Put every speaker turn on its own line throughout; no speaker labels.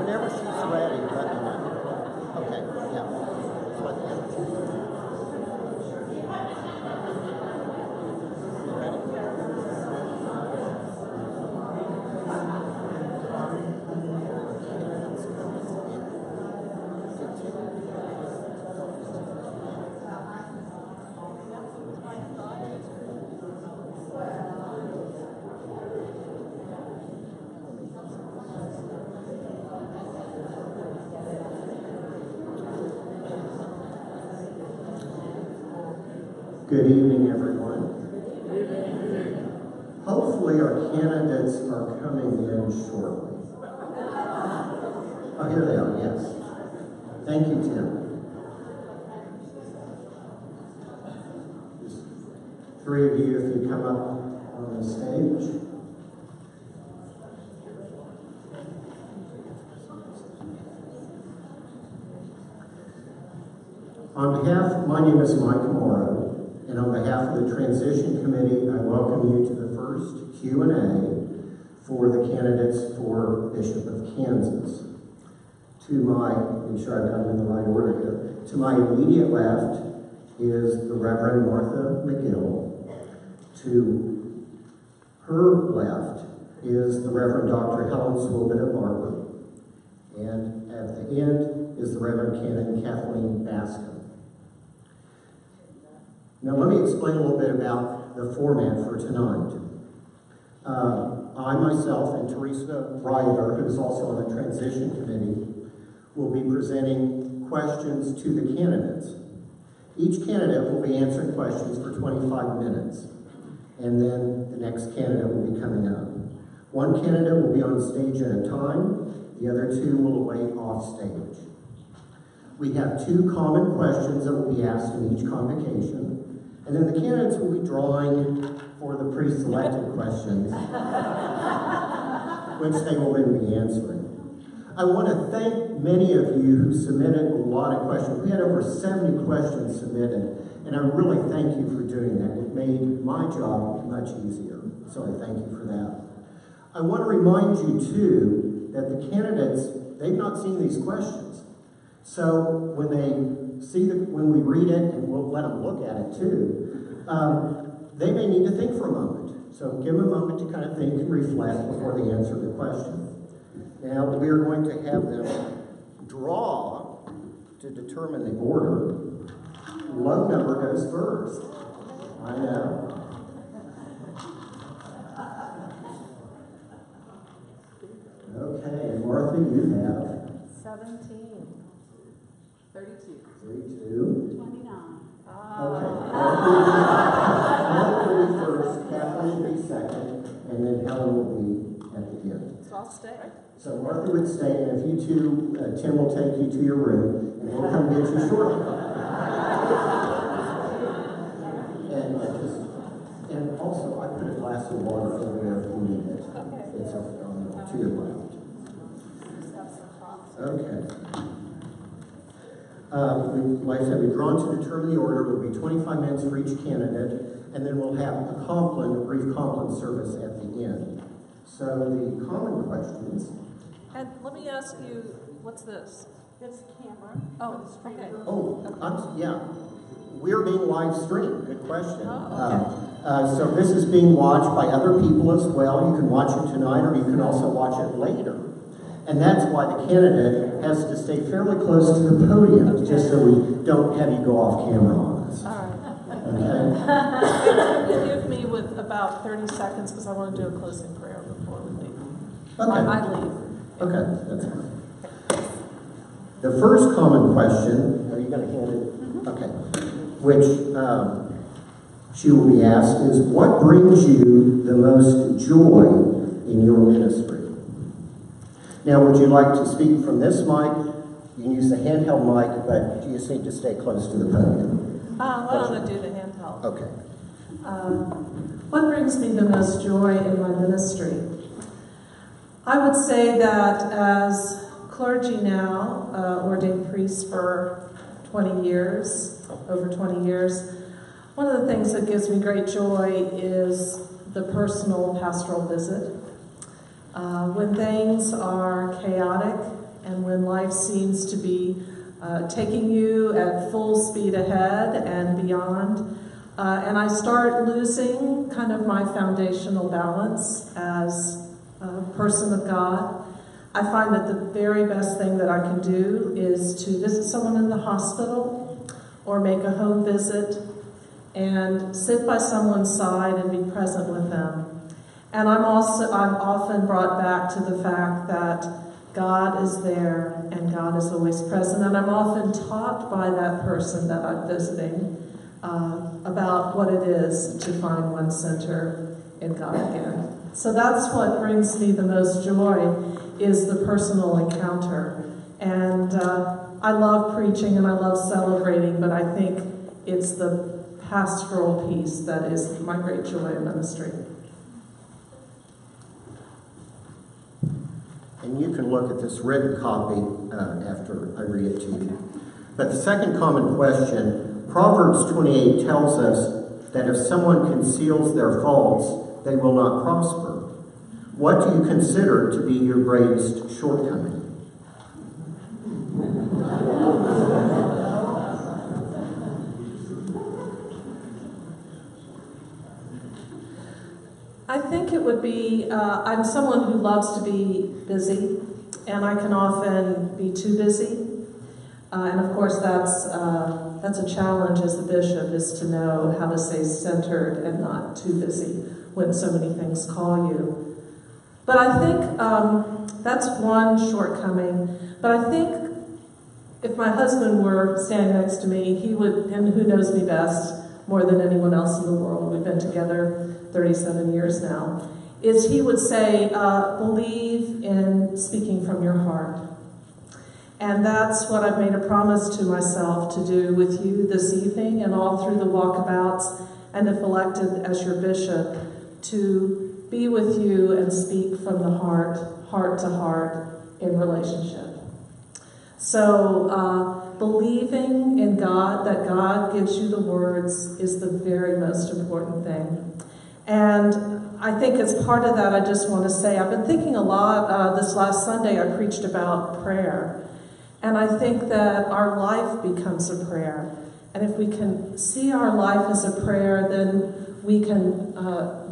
Whenever she's ready, let me know. Okay, yeah. Good evening, everyone. Hopefully our candidates are coming in shortly. Oh, here they are, yes. Thank you, Tim. Just three of you, if you come up on the stage. My name is Mike Morrow. And on behalf of the Transition Committee, I welcome you to the first Q&A for the candidates for Bishop of Kansas. To my, make sure I've got them in the right order here, to my immediate left is the Reverend Martha McGill. To her left is the Reverend Dr. Helen Swobita Barber. And at the end is the Reverend Canon Kathleen Bascom. Now let me explain a little bit about the format for tonight. I myself and Teresa Ryder, who's also on the Transition Committee, will be presenting questions to the candidates. Each candidate will be answering questions for 25 minutes, and then the next candidate will be coming up. One candidate will be on stage at a time, the other two will await off stage. We have 2 common questions that will be asked in each convocation. And then the candidates will be drawing for the pre-selected questions, which they will then be answering. I want to thank many of you who submitted a lot of questions. We had over 70 questions submitted, and I really thank you for doing that. It made my job much easier, so I thank you for that. I want to remind you, too, that the candidates, they've not seen these questions. So when we read it, and we'll let them look at it too, they may need to think for a moment. So give them a moment to kind of think and reflect before they answer the question. Now we are going to have them draw to determine the order. Low number goes first. I know. Okay, Martha, you have
17. 32.
32.
29.
Okay. Helen will be first, Kathleen will be second, and then Helen will be at the end.
So I'll stay.
So Martha would stay, and if you two, Tim will take you to your room, and we'll come get you shortly. And also, I put a glass of water over there if you need it.
Okay.
It's to your left. Okay. Like I said, we've drawn to determine the order. It will be 25 minutes for each candidate, and then we'll have a brief Compline service at the end. So the common questions.
And let me ask you, what's this? It's a camera. Oh, okay.
Oh, yeah. We're being live streamed. Good question.
Oh, okay.
So this is being watched by other people as well. You can watch it tonight, or you can also watch it later. And that's why the candidate has to stay fairly close to the podium, just so we don't have you go off camera on us.
All right.
Okay?
You give me with about 30 seconds because I want to do a closing prayer before we leave.
Okay.
I leave.
Okay, that's fine. The first common question, are you going to hand it? Okay. Which she will be asked is, what brings you the most joy in your ministry? Now, would you like to speak from this mic? You can use the handheld mic, but you just need to stay close to the podium.
Why don't I do the handheld?
Okay.
What brings me the most joy in my ministry? I would say that as clergy now, ordained priest for 20 years, over 20 years, one of the things that gives me great joy is the personal pastoral visit. When things are chaotic and when life seems to be taking you at full speed ahead and beyond. And I start losing kind of my foundational balance as a person of God. I find that the very best thing that I can do is to visit someone in the hospital or make a home visit and sit by someone's side and be present with them. And I'm often brought back to the fact that God is there and God is always present. And I'm often taught by that person that I'm visiting about what it is to find one's center in God again. So that's what brings me the most joy, is the personal encounter. And I love preaching and I love celebrating, but I think it's the pastoral piece that is my great joy in ministry.
And you can look at this written copy after I read it to you. But the second common question, Proverbs 28 tells us that if someone conceals their faults, they will not prosper. What do you consider to be your greatest shortcoming?
I think it would be, I'm someone who loves to be busy, and I can often be too busy. And of course that's a challenge as the bishop, is to know how to stay centered and not too busy when so many things call you. But I think that's one shortcoming. But I think if my husband were standing next to me, he would, and who knows me best more than anyone else in the world, we've been together 37 years now, is he would say, believe in speaking from your heart. And that's what I've made a promise to myself to do with you this evening and all through the walkabouts, and if elected as your bishop, to be with you and speak from the heart, heart to heart in relationship. So believing in God, that God gives you the words, is the very most important thing. And I think as part of that, I just want to say, I've been thinking a lot, this last Sunday I preached about prayer. And I think that our life becomes a prayer. And if we can see our life as a prayer, then we can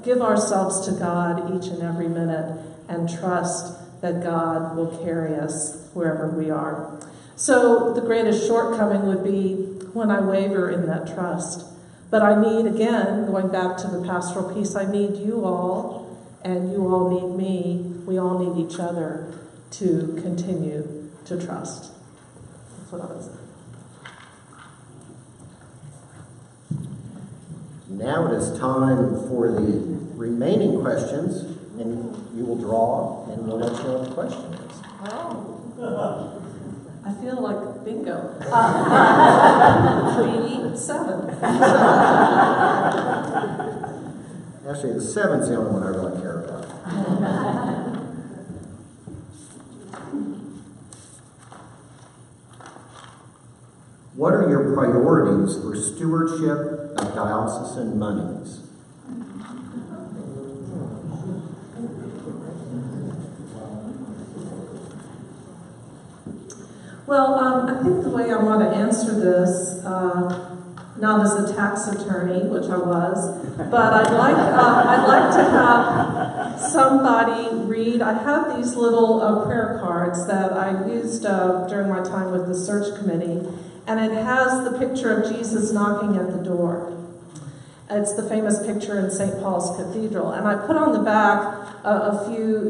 give ourselves to God each and every minute and trust that God will carry us wherever we are. So the greatest shortcoming would be when I waver in that trust. But I need, again, going back to the pastoral piece, I need you all, and you all need me. We all need each other to continue to trust. That's what I would say.
Now it is time for the remaining questions, and you will draw, and we'll let you know what the question is.
Oh. I feel like bingo. 3, 7.
Actually, the 7's the only one I really care about. What are your priorities for stewardship of diocesan monies?
Well, I think the way I want to answer this, not as a tax attorney, which I was, but I'd like to have somebody read. I have these little prayer cards that I used during my time with the search committee, and it has the picture of Jesus knocking at the door. It's the famous picture in St. Paul's Cathedral. And I put on the back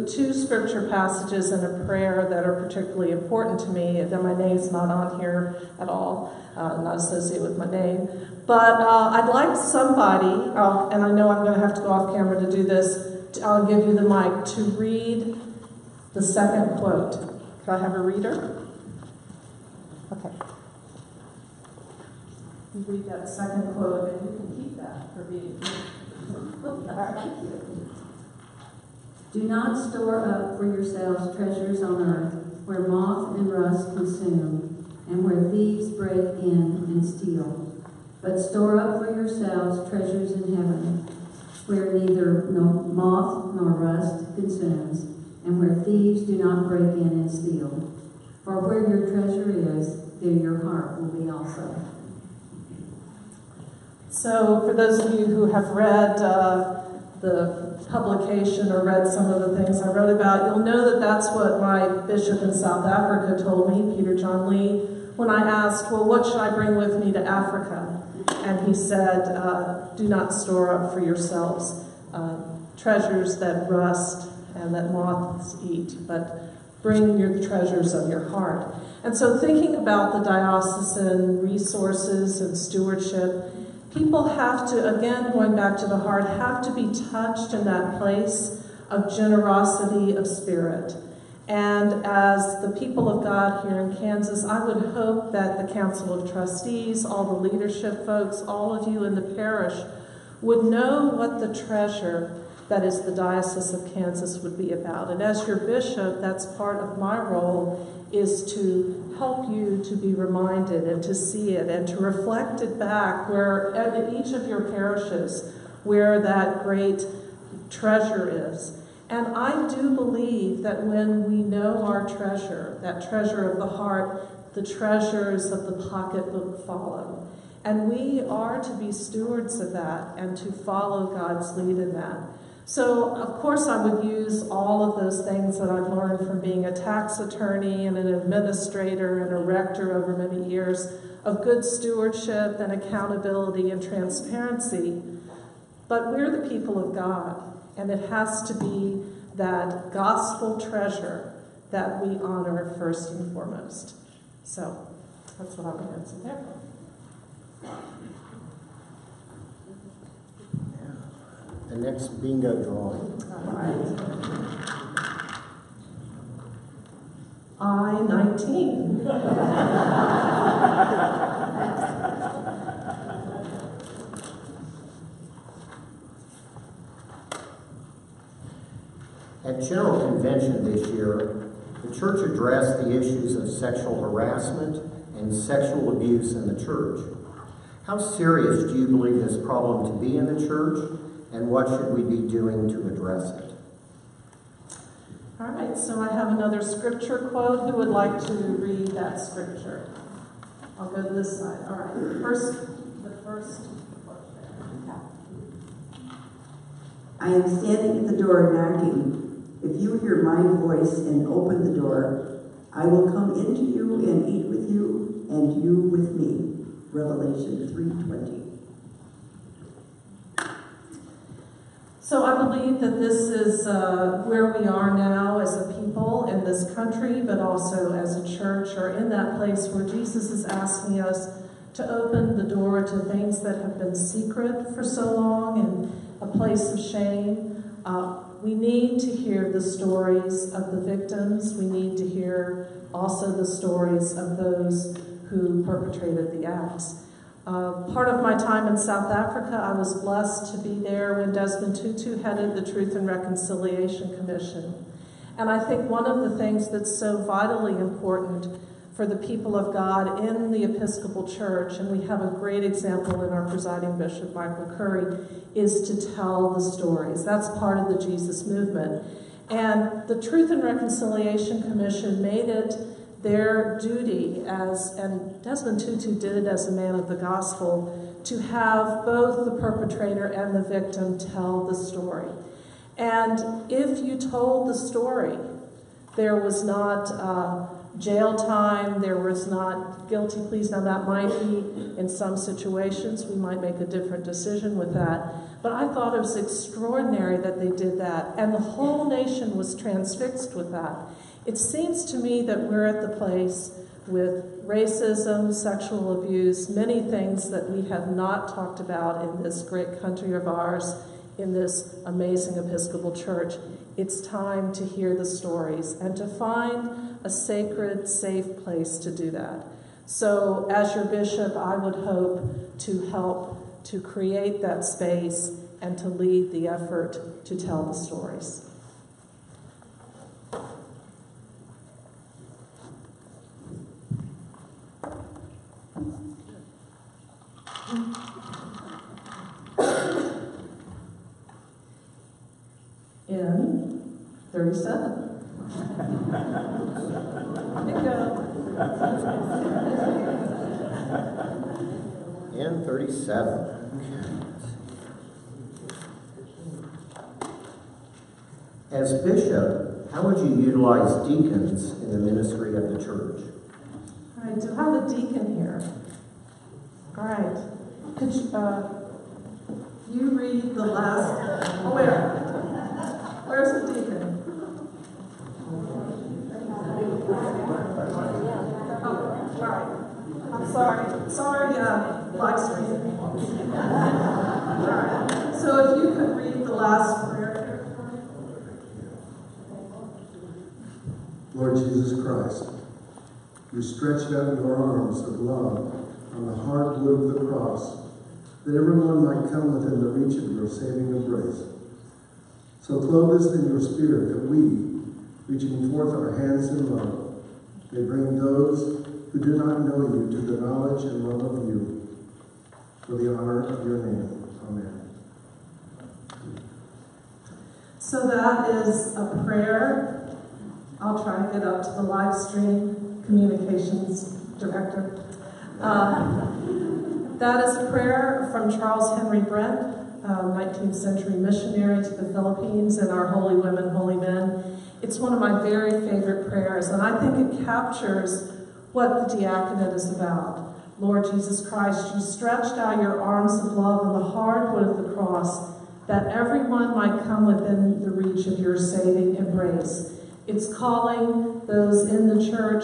two scripture passages and a prayer that are particularly important to me. Then my name's not on here at all, not associated with my name. But I'd like somebody, and I know I'm going to have to go off camera to do this, I'll give you the mic, to read the second quote. Could I have a reader? Okay. You read that second quote, and you can keep that for reading.
Do not store up for yourselves treasures on earth, where moth and rust consume, and where thieves break in and steal. But store up for yourselves treasures in heaven, where neither moth nor rust consumes, and where thieves do not break in and steal. For where your treasure is, there your heart will be also.
So for those of you who have read the publication or read some of the things I wrote about, you'll know that that's what my bishop in South Africa told me, Peter John Lee, when I asked, well, what should I bring with me to Africa? And he said, do not store up for yourselves treasures that rust and that moths eat, but bring your treasures of your heart. And so thinking about the diocesan resources and stewardship, people have to, again, going back to the heart, have to be touched in that place of generosity of spirit. And as the people of God here in Kansas, I would hope that the Council of Trustees, all the leadership folks, all of you in the parish would know what the treasure that is the Diocese of Kansas would be about. And as your bishop, that's part of my role, is to help you to be reminded and to see it and to reflect it back where at each of your parishes where that great treasure is. And I do believe that when we know our treasure, that treasure of the heart, the treasures of the pocketbook follow. And we are to be stewards of that and to follow God's lead in that. So, of course, I would use all of those things that I've learned from being a tax attorney and an administrator and a rector over many years of good stewardship and accountability and transparency. But we're the people of God, and it has to be that gospel treasure that we honor first and foremost. So, that's what I would answer there.
The next bingo drawing.
All right. I-19.
At General Convention this year, the church addressed the issues of sexual harassment and sexual abuse in the church. How serious do you believe this problem to be in the church? And what should we be doing to address it?
All right, so I have another scripture quote. Who would like to read that scripture? I'll go to this side. All right, the first quote there.
I am standing at the door knocking. If you hear my voice and open the door, I will come into you and eat with you, and you with me. Revelation 3:20.
So I believe that this is where we are now as a people in this country, but also as a church, or in that place where Jesus is asking us to open the door to things that have been secret for so long and a place of shame. We need to hear the stories of the victims. We need to hear also the stories of those who perpetrated the acts. Part of my time in South Africa, I was blessed to be there when Desmond Tutu headed the Truth and Reconciliation Commission. And I think one of the things that's so vitally important for the people of God in the Episcopal Church, and we have a great example in our presiding bishop, Michael Curry, is to tell the stories. That's part of the Jesus movement. And the Truth and Reconciliation Commission made it their duty and Desmond Tutu did it as a man of the gospel, to have both the perpetrator and the victim tell the story. And if you told the story, there was not jail time, there was not guilty pleas. Now that might be in some situations, we might make a different decision with that. But I thought it was extraordinary that they did that, and the whole nation was transfixed with that. It seems to me that we're at the place with racism, sexual abuse, many things that we have not talked about in this great country of ours, in this amazing Episcopal Church. It's time to hear the stories and to find a sacred, safe place to do that. So as your bishop, I would hope to help to create that space and to lead the effort to tell the stories. In 37. Bingo.
And 37. As bishop, how would you utilize deacons in the ministry of the church?
All right, do I have a deacon here? All right. Could you read the last? Oh, where? Where's the deacon? Oh, all right. I'm sorry. Sorry, live stream. All right. So if you could read the last prayer.
Lord Jesus Christ, you stretched out your arms of love on the hard wood of the cross, that everyone might come within the reach of your saving embrace. So clothe us in your spirit, that we, reaching forth our hands in love, may bring those who do not know you to the knowledge and love of you, for the honor of your name. Amen.
So that is a prayer. I'll try to get up to the live stream communications director. That is a prayer from Charles Henry Brent, 19th century missionary to the Philippines, and our holy women, holy men. It's one of my very favorite prayers, and I think it captures what the diaconate is about. Lord Jesus Christ, you stretched out your arms of love on the hard wood of the cross, that everyone might come within the reach of your saving embrace. It's calling those in the church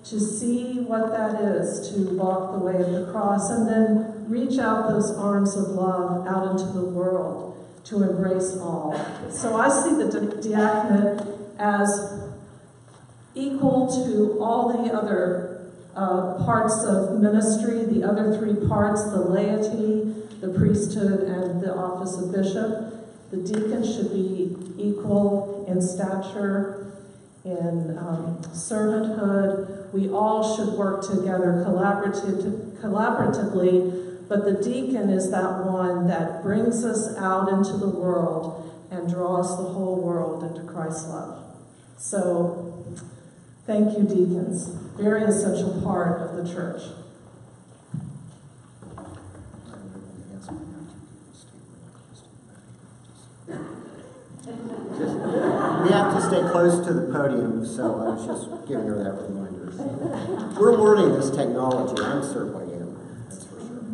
to see what that is, to walk the way of the cross, and then reach out those arms of love out into the world to embrace all. So I see the diaconate as equal to all the other parts of ministry, the other three parts, the laity, the priesthood, and the office of bishop. The deacon should be equal in stature, in servanthood. We all should work together collaboratively, but the deacon is that one that brings us out into the world and draws the whole world into Christ's love. So, thank you, deacons. Very essential part of the church.
We have to stay close to the podium, so I was just giving her that reminder. We're learning this technology. I certainly am. That's for sure.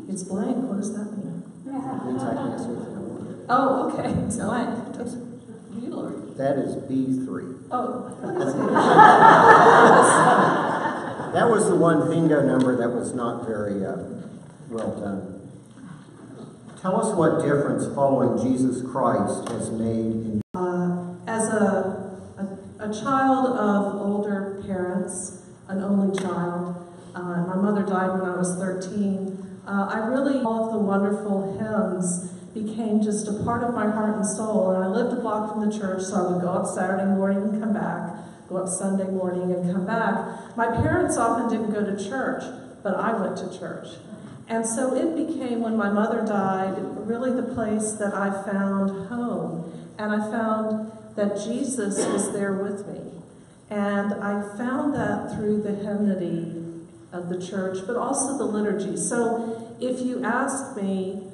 It's blank. What does that mean?
It means I can ask you.
Oh, okay. It's blank. You, Lord.
That is B3.
Oh.
That was the one bingo number that was not very well done. Tell us what difference following Jesus Christ has made in
As a child of older parents, an only child, my mother died when I was 13, all of the wonderful hymns became just a part of my heart and soul. And I lived a block from the church, so I would go up Saturday morning and come back, go up Sunday morning and come back. My parents often didn't go to church, but I went to church. And so it became, when my mother died, really the place that I found home. And I found that Jesus was there with me. And I found that through the hymnody of the church, but also the liturgy. So if you ask me,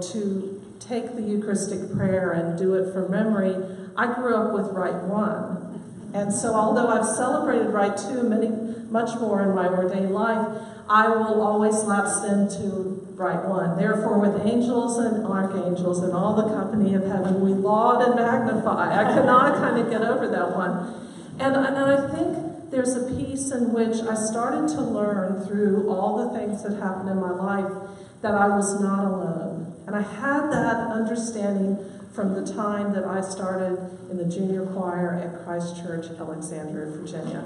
to take the Eucharistic prayer and do it from memory, I grew up with Rite 1. And so although I've celebrated Rite 2 much more in my ordained life, I will always lapse into Rite 1. Therefore, with angels and archangels and all the company of heaven, we laud and magnify. I cannot kind of get over that one. And I think there's a piece in which I started to learn through all the things that happened in my life that I was not alone. And I had that understanding from the time that I started in the junior choir at Christ Church, Alexandria, Virginia.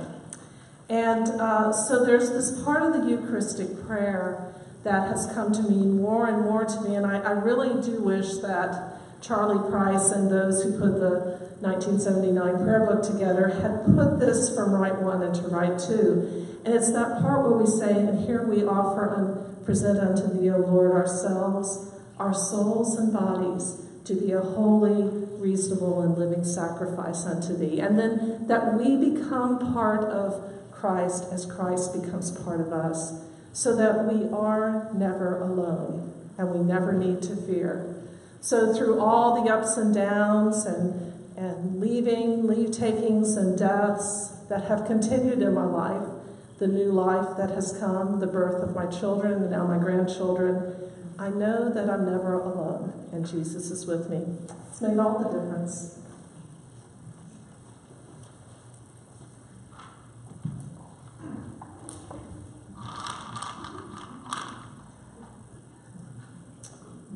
And so there's this part of the Eucharistic prayer that has come to mean more and more to me, and I really do wish that Charlie Price and those who put the 1979 prayer book together had put this from Rite 1 into Rite 2. And it's that part where we say, and here we offer and present unto thee, O Lord, ourselves, our souls and bodies, to be a holy, reasonable, and living sacrifice unto thee. And then that we become part of Christ as Christ becomes part of us, so that we are never alone and we never need to fear. So through all the ups and downs and leave-takings and deaths that have continued in my life, the new life that has come, the birth of my children and now my grandchildren, I know that I'm never alone, and Jesus is with me. It's made all the difference.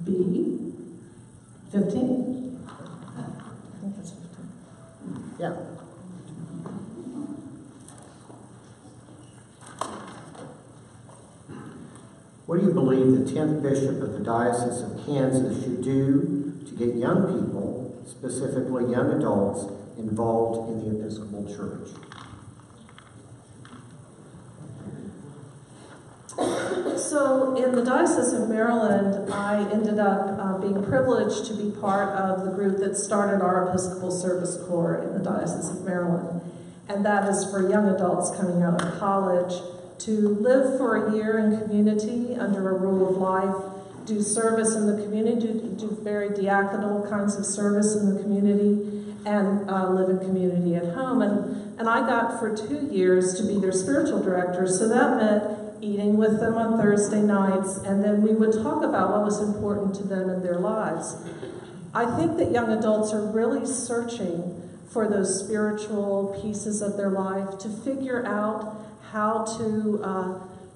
B, 15? I think that's 15.
Yeah. What do you believe the 10th Bishop of the Diocese of Kansas should do to get young people, specifically young adults, involved in the Episcopal Church?
So in the Diocese of Maryland, I ended up being privileged to be part of the group that started our Episcopal Service Corps in the Diocese of Maryland. And that is for young adults coming out of college to live for a year in community under a rule of life, do service in the community, do very diaconal kinds of service in the community, and live in community at home. And I got for 2 years to be their spiritual director, so that meant eating with them on Thursday nights, and then we would talk about what was important to them in their lives. I think that young adults are really searching for those spiritual pieces of their life to figure out how to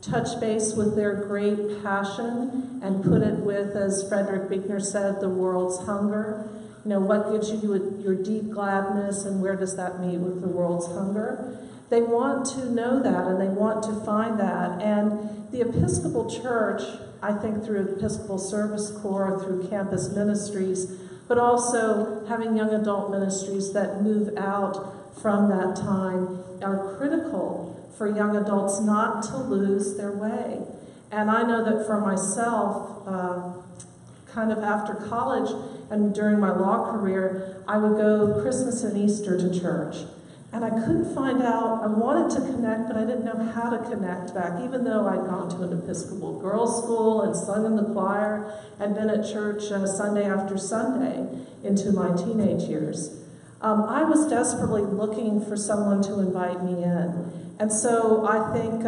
touch base with their great passion and put it with, as Frederick Buechner said, the world's hunger. You know, what gives you your deep gladness, and where does that meet with the world's hunger? They want to know that, and they want to find that. And the Episcopal Church, I think through Episcopal Service Corps, through campus ministries, but also having young adult ministries that move out from that time, are critical for young adults not to lose their way. And I know that for myself, kind of after college and during my law career, I would go Christmas and Easter to church. And I couldn't find out, I wanted to connect, but I didn't know how to connect back, even though I'd gone to an Episcopal girls' school and sung in the choir and been at church Sunday after Sunday into my teenage years. I was desperately looking for someone to invite me in. And so I think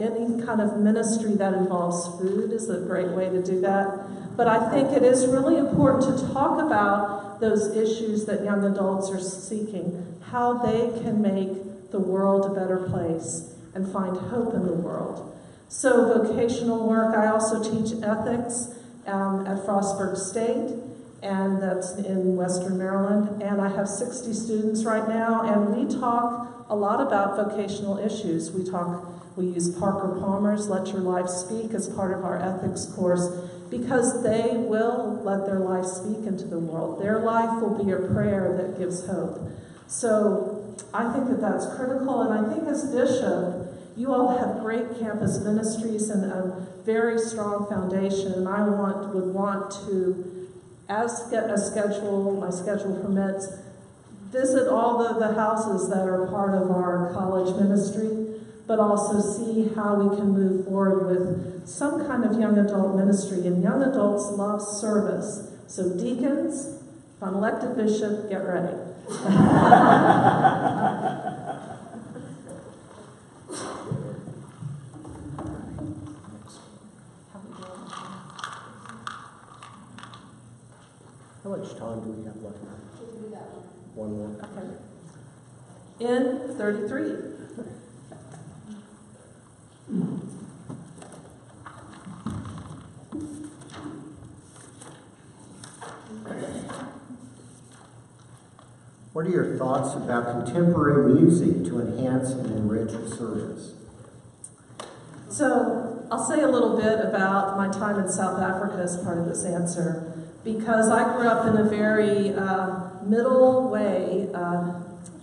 any kind of ministry that involves food is a great way to do that. But I think it is really important to talk about those issues that young adults are seeking, how they can make the world a better place and find hope in the world. So vocational work, I also teach ethics at Frostburg State, and that's in Western Maryland. And I have 60 students right now, and we talk a lot about vocational issues. We use Parker Palmer's Let Your Life Speak as part of our ethics course, because they will let their life speak into the world. Their life will be a prayer that gives hope. So I think that that's critical, and I think as bishop, you all have great campus ministries and a very strong foundation, and I would want to, as my schedule permits, visit all the houses that are part of our college ministry, but also see how we can move forward with some kind of young adult ministry. And young adults love service. So deacons, if I'm elected bishop, get ready.
How much time do we have left? One more.
Okay. In 33.
What are your thoughts about contemporary music to enhance and enrich service?
So I'll say a little bit about my time in South Africa as part of this answer, because I grew up in a very middle way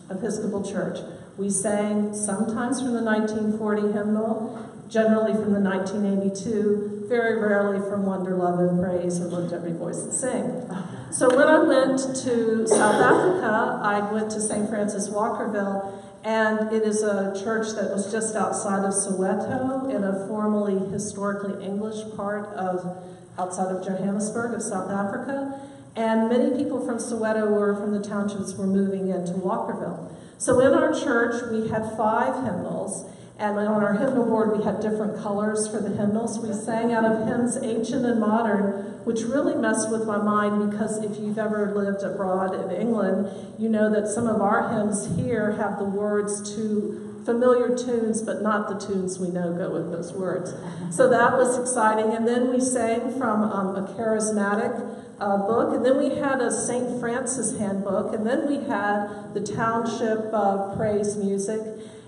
Episcopal church. We sang sometimes from the 1940 hymnal, generally from the 1982, very rarely from Wonder, Love, and Praise or Lift Every Voice and Sing. So when I went to South Africa, I went to St. Francis Walkerville, and it is a church that was just outside of Soweto in a formerly historically English part of outside of Johannesburg of South Africa. And many people from Soweto from the townships were moving into Walkerville. So in our church, we had 5 hymnals, and on our hymnal board, we had different colors for the hymnals. We sang out of hymns ancient and modern, which really messed with my mind, because if you've ever lived abroad in England, you know that some of our hymns here have the words to familiar tunes, but not the tunes we know go with those words. So that was exciting. And then we sang from a charismatic book, and then we had a St. Francis handbook, and then we had the township praise music,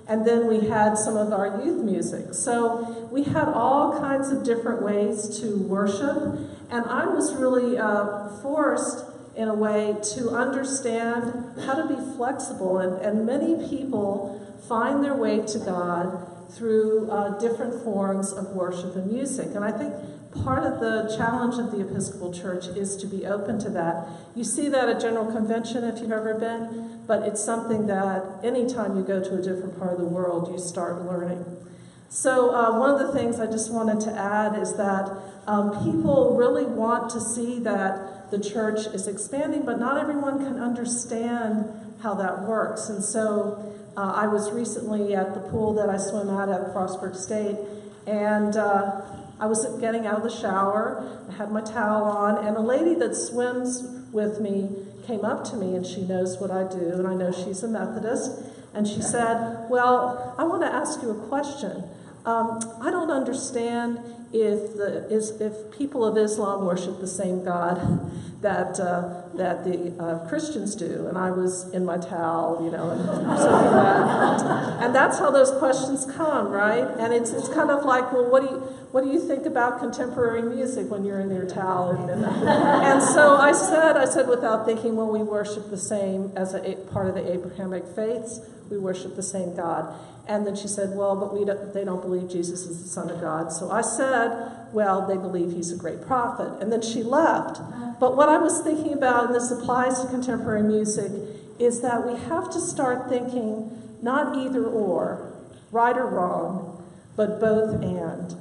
and then we had some of our youth music. So we had all kinds of different ways to worship, and I was really forced in a way to understand how to be flexible, and many people find their way to God through different forms of worship and music. And I think part of the challenge of the Episcopal Church is to be open to that. You see that at General Convention if you've ever been, but it's something that anytime you go to a different part of the world, you start learning. So one of the things I just wanted to add is that people really want to see that the church is expanding, but not everyone can understand how that works. And so I was recently at the pool that I swim at Frostburg State, and I was getting out of the shower. I had my towel on, and a lady that swims with me came up to me, and she knows what I do, and I know she's a Methodist, and she said, well, I want to ask you a question. I don't understand if people of Islam worship the same God that the Christians do. And I was in my towel, you know, and so like that. And that's how those questions come, right? And it's kind of like, well, what do you think about contemporary music when you're in your towel? And so I said without thinking, well, we worship the same as a part of the Abrahamic faiths. We worship the same God. And then she said, well, but they don't believe Jesus is the Son of God. So I said, well, they believe he's a great prophet. And then she left. But what I was thinking about, and this applies to contemporary music, is that we have to start thinking not either or, right or wrong, but both and.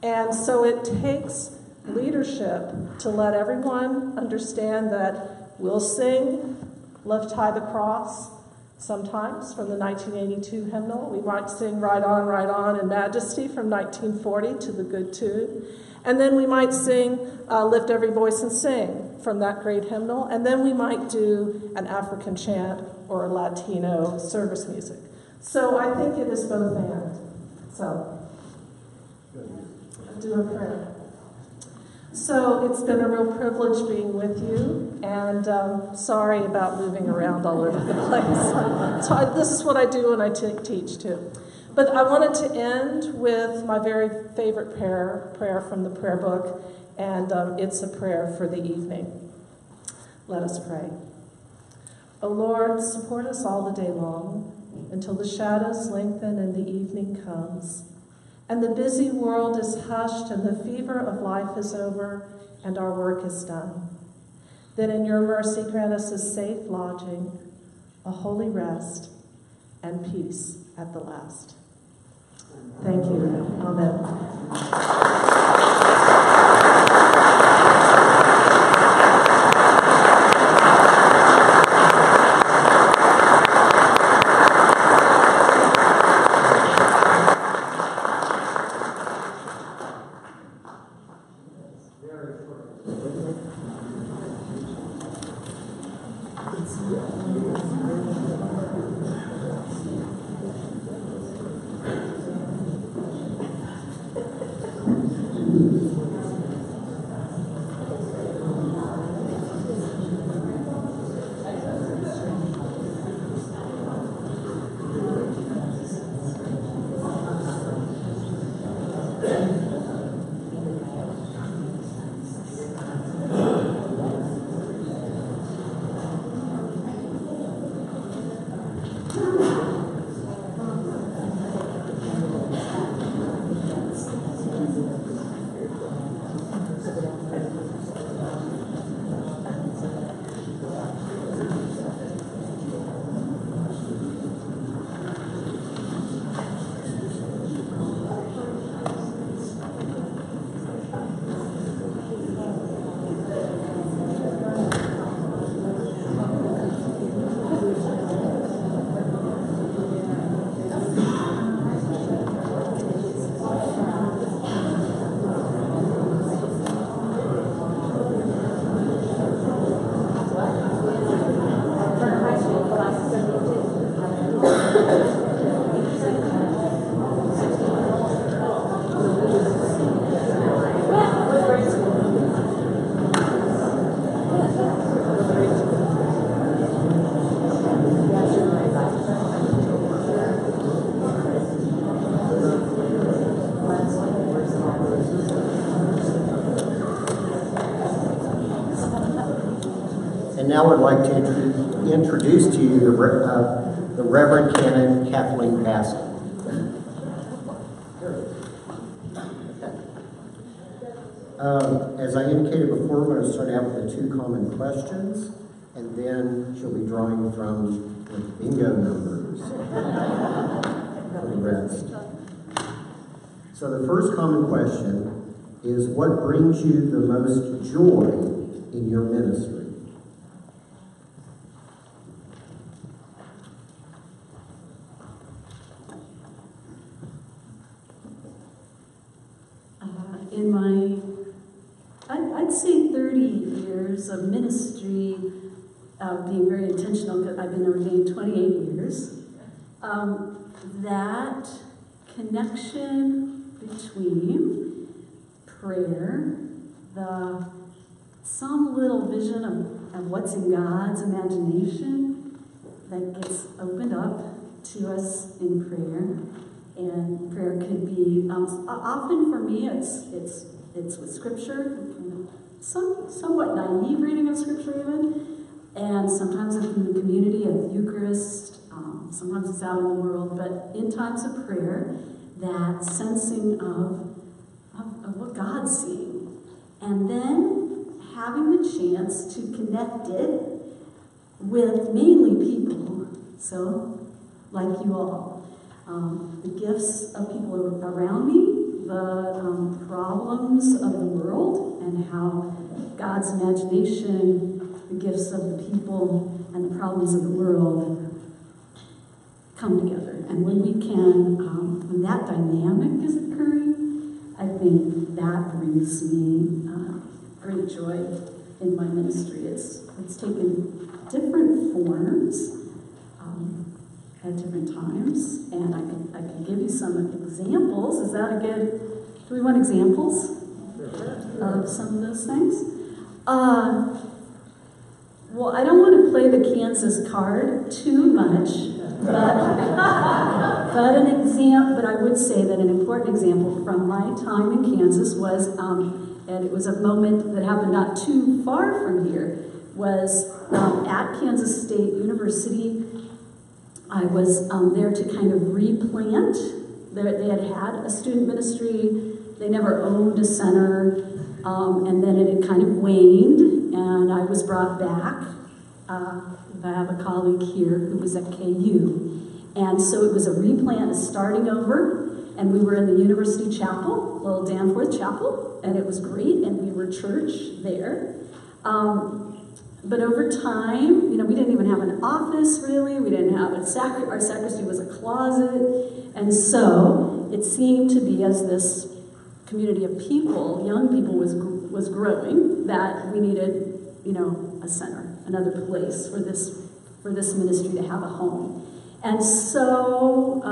And so it takes leadership to let everyone understand that we'll sing Lift High the Cross, sometimes from the 1982 hymnal. We might sing Right On in Majesty from 1940 to the good tune. And then we might sing Lift Every Voice and Sing from that great hymnal. And then we might do an African chant or a Latino service music. So I think it is both and. So, do a prayer. So it's been a real privilege being with you, and sorry about moving around all over the place. So this is what I do when I teach too. But I wanted to end with my very favorite prayer from the prayer book, and it's a prayer for the evening. Let us pray. O Lord, support us all the day long, until the shadows lengthen and the evening comes, and the busy world is hushed, and the fever of life is over, and our work is done. Then in your mercy grant us a safe lodging, a holy rest, and peace at the last. Thank you. Amen.
And now I'd like to introduce to you the Reverend Canon Kathleen Bassett. As I indicated before, we're going to start out with the 2 common questions, and then she'll be drawing from the bingo numbers for the rest. So the first common question is, what brings you the most joy in your ministry?
In my, I'd say 30 years of ministry, being very intentional, because I've been ordained 28 years, that connection between prayer, some little vision of what's in God's imagination that gets opened up to us in prayer. And prayer could be, often for me, it's with Scripture, somewhat naive reading of Scripture even, and sometimes it's in the community of Eucharist, sometimes it's out in the world, but in times of prayer, that sensing of what God's seeing. And then having the chance to connect it with mainly people, so like you all. The gifts of people around me, the problems of the world, and how God's imagination, the gifts of the people, and the problems of the world come together. And when we can, when that dynamic is occurring, I think that brings me great joy in my ministry. It's taken different forms at different times, and I can give you some examples. Is that a good? Do we want examples of some of those things? Well, I don't want to play the Kansas card too much, but I would say that an important example from my time in Kansas was, and it was a moment that happened not too far from here, was at Kansas State University. I was there to kind of replant. They had a student ministry. They never owned a center, and then it had kind of waned, and I was brought back. I have a colleague here who was at KU. And so it was a replant, a starting over, and we were in the University Chapel, little Danforth Chapel, and it was great, and we were church there. But over time, we didn't even have an office, really. We didn't have our sacristy was a closet. And so it seemed to be, as this community of people, young people, was growing, that we needed, a center, another place for this ministry to have a home. And so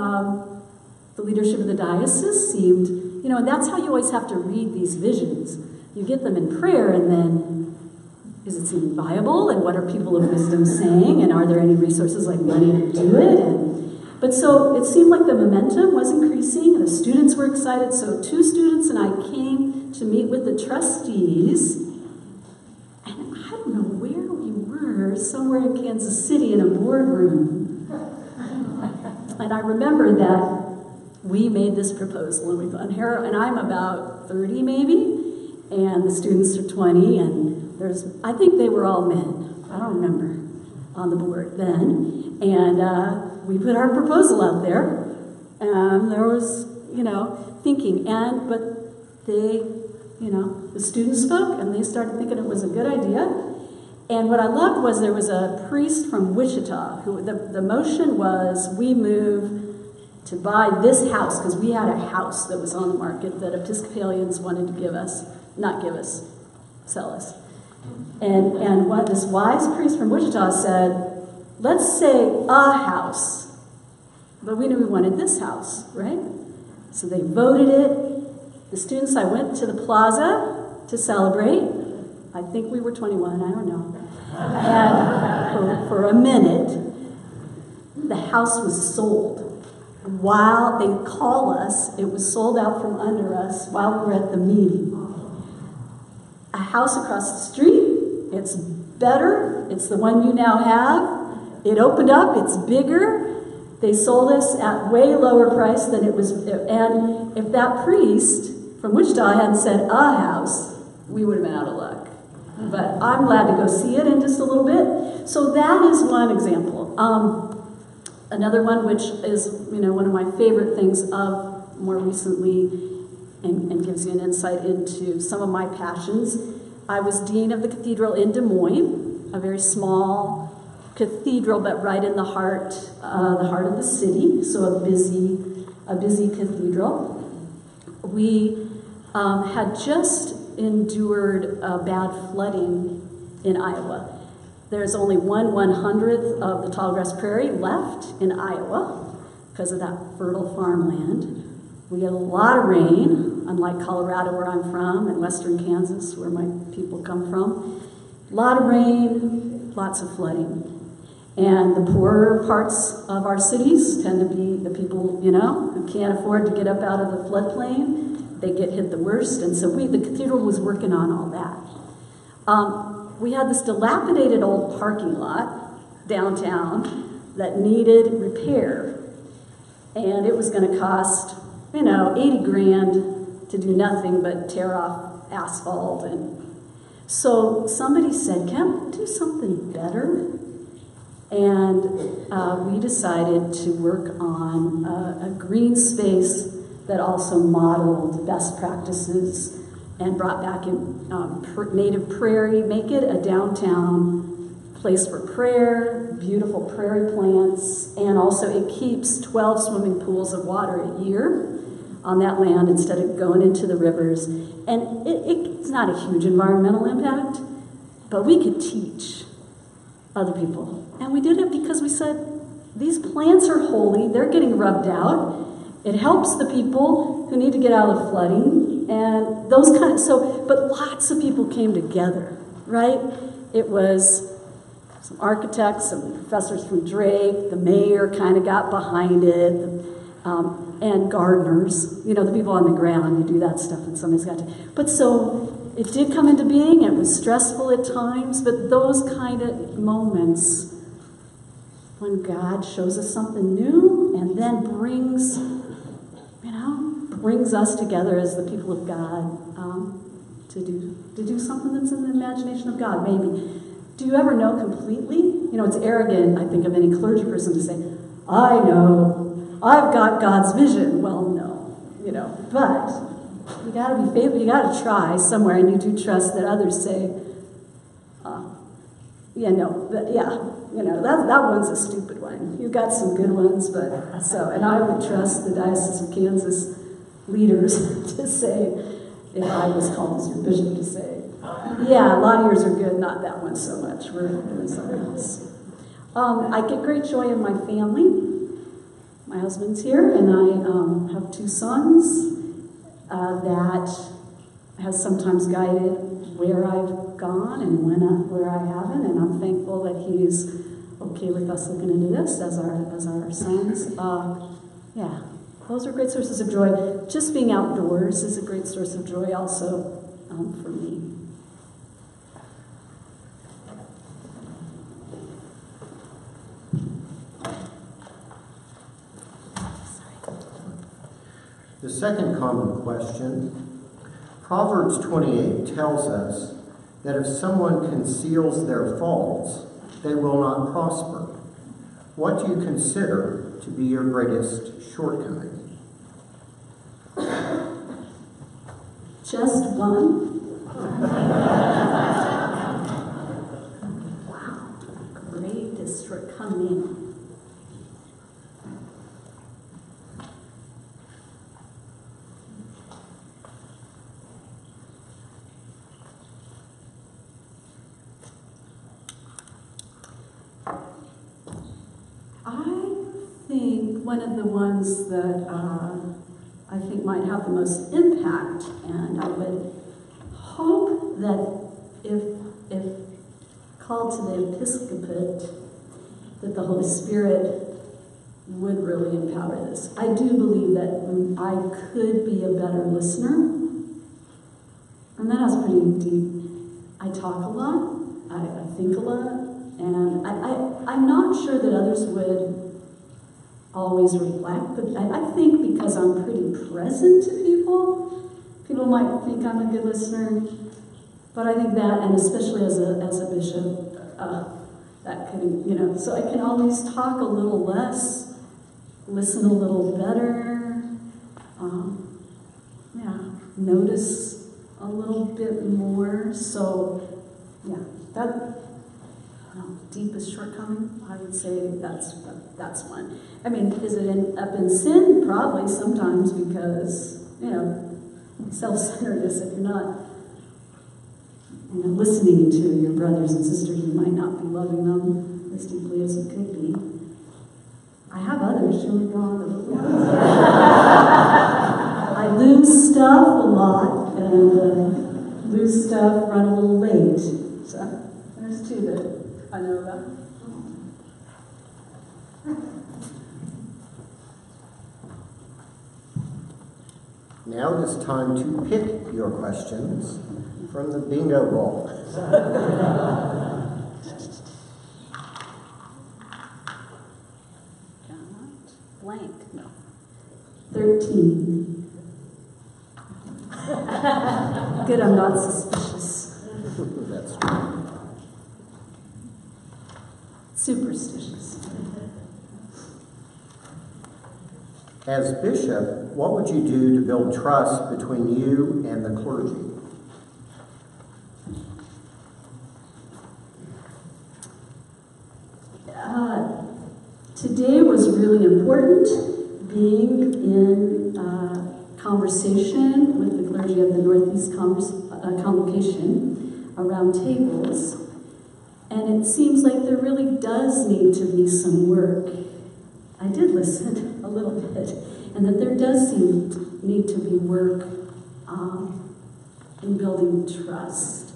the leadership of the diocese seemed, and that's how you always have to read these visions. You get them in prayer, and then, is it seeming viable? And what are people of wisdom saying? And are there any resources like money to do it? But so it seemed like the momentum was increasing, and the students were excited. So 2 students and I came to meet with the trustees, and I don't know where we were, somewhere in Kansas City in a boardroom. And I remember that we made this proposal, and we thought, and I'm about 30 maybe, and the students are 20, and I think they were all men, I don't remember, on the board then. And we put our proposal out there, and there was, thinking. But they, the students spoke, and they started thinking it was a good idea. And what I loved was there was a priest from Wichita who, the motion was, we move to buy this house, because we had a house that was on the market that Episcopalians wanted to sell us. And what this wise priest from Wichita said, let's say a house, but we knew we wanted this house, right? So they voted it. The students, I went to the plaza to celebrate. I think we were 21, I don't know. And for a minute, the house was sold. While they call us, it was sold out from under us while we were at the meeting. A house across the street, it's better. It's the one you now have. It opened up. It's bigger. They sold us at way lower price than it was. And if that priest from Wichita hadn't said a house, we would have been out of luck. But I'm glad to go see it in just a little bit. So that is one example. Another one, which is one of my favorite things of more recently, and gives you an insight into some of my passions. I was dean of the cathedral in Des Moines, a very small cathedral, but right in the heart of the city. So a busy cathedral. We had just endured bad flooding in Iowa. There's only 1/100th of the tallgrass prairie left in Iowa because of that fertile farmland. We get a lot of rain, unlike Colorado where I'm from, and western Kansas where my people come from. A lot of rain, lots of flooding. And the poorer parts of our cities tend to be the people, who can't afford to get up out of the floodplain. They get hit the worst. And so the cathedral was working on all that. We had this dilapidated old parking lot downtown that needed repair. And it was going to cost, $80,000 to do nothing but tear off asphalt. And so somebody said, "Can't we do something better?" And we decided to work on a green space that also modeled best practices and brought back in native prairie, make it a downtown place for prayer, beautiful prairie plants, and also it keeps 12 swimming pools of water a year on that land instead of going into the rivers. And it's not a huge environmental impact, but we could teach other people. And we did it because we said, these plants are holy, they're getting rubbed out. It helps the people who need to get out of flooding, and those but lots of people came together, right? It was some architects, some professors from Drake, the mayor kind of got behind it, and gardeners, the people on the ground, you do that stuff and somebody's got to. But so it did come into being, it was stressful at times, but those kind of moments when God shows us something new and then brings us together as the people of God to do something that's in the imagination of God, maybe. Do you ever know completely? It's arrogant, I think, of any clergy person to say, I know, I've got God's vision. Well, no, but you got to be faithful, you got to try somewhere, and you do trust that others say, that one's a stupid one. You've got some good ones, and I would trust the Diocese of Kansas leaders to say, if I was called as your bishop, to say, yeah, a lot of yours are good, not that one so much. We're doing something else. I get great joy in my family. My husband's here, and I have 2 sons that has sometimes guided where I've gone and where I haven't, and I'm thankful that he's okay with us looking into this as our sons. Those are great sources of joy. Just being outdoors is a great source of joy also for me.
The second common question, Proverbs 28 tells us that if someone conceals their faults, they will not prosper. What do you consider to be your greatest shortcoming?
Just one? Wow, greatest shortcoming. One of the ones that I think might have the most impact, and I would hope that if called to the episcopate, that the Holy Spirit would really empower this. I do believe that I could be a better listener, and that has pretty deep. I talk a lot, I think a lot, and I'm not sure that others would always reflect, but I think because I'm pretty present to people, people might think I'm a good listener, but I think that, and especially as a bishop, that can, so I can always talk a little less, listen a little better, notice a little bit more. So, yeah, that deepest shortcoming, I would say that's one. I mean, is it up in sin? Probably sometimes because, self-centeredness, if you're not listening to your brothers and sisters, you might not be loving them as deeply as you could be. I have others. Shall we go on? I lose stuff a lot, and lose stuff, run a little late. So there's two that I know about.
Now it is time to pick your questions from the bingo ball.
Blank, no. 13. Good, I'm not suspicious.
That's true.
Superstitious.
As bishop, what would you do to build trust between you and the clergy?
Today was really important, being in conversation with the clergy of the Northeast Convocation around tables, and it seems like there really does need to be some work. I did listen a little bit, and that there does need to be work in building trust.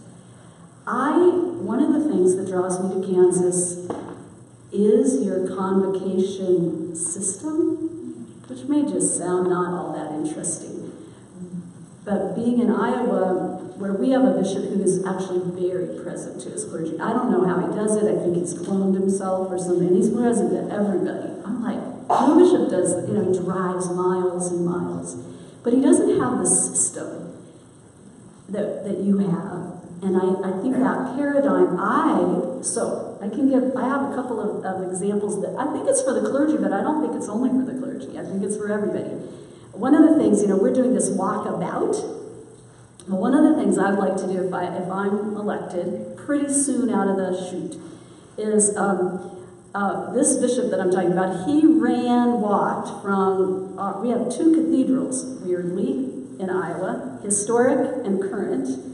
One of the things that draws me to Kansas is your convocation system, which may just sound not all that interesting. But being in Iowa, where we have a bishop who is actually very present to his clergy. I don't know how he does it. I think he's cloned himself or something, and he's present to everybody. I'm like, no bishop does, he drives miles and miles. But he doesn't have the system that you have. And I think that paradigm, I have a couple of examples that I think it's for the clergy, but I don't think it's only for the clergy. I think it's for everybody. One of the things, we're doing this walkabout. One of the things I'd like to do if I'm elected, pretty soon out of the chute, is this bishop that I'm talking about, he walked from, we have two cathedrals, weirdly, in Iowa, historic and current.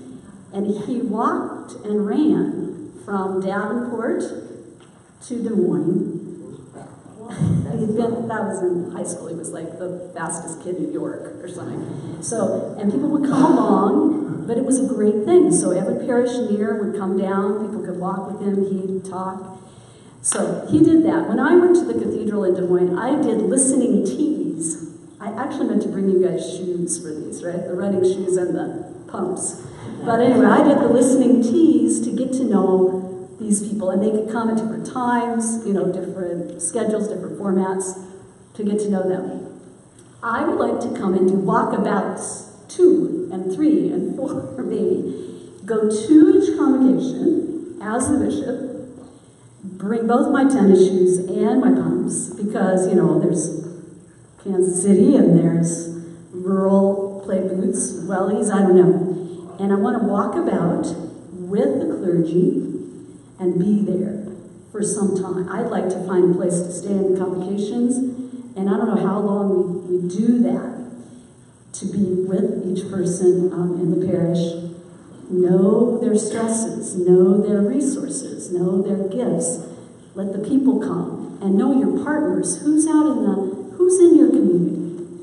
And he walked and ran from Davenport to Des Moines. That was in high school. He was like the fastest kid in New York or something. So, and people would come along, but it was a great thing. So every parish near would come down. People could walk with him. He'd talk. So he did that. When I went to the cathedral in Des Moines, I did listening teas. I actually meant to bring you guys shoes for these, right? The running shoes and the pumps. But anyway, I did the listening teas to get to know these people, and they could come at different times, different schedules, different formats, to get to know them. I would like to come and do walkabouts 2 and 3 and 4, maybe. Go to each congregation as the bishop, bring both my tennis shoes and my pumps, because, there's Kansas City and there's rural play boots, wellies, I don't know. And I want to walk about with the clergy and be there for some time. I'd like to find a place to stay in the convocations, and I don't know how long we do that, to be with each person in the parish, know their stresses, know their resources, know their gifts. Let the people come, and know your partners. Who's in your community?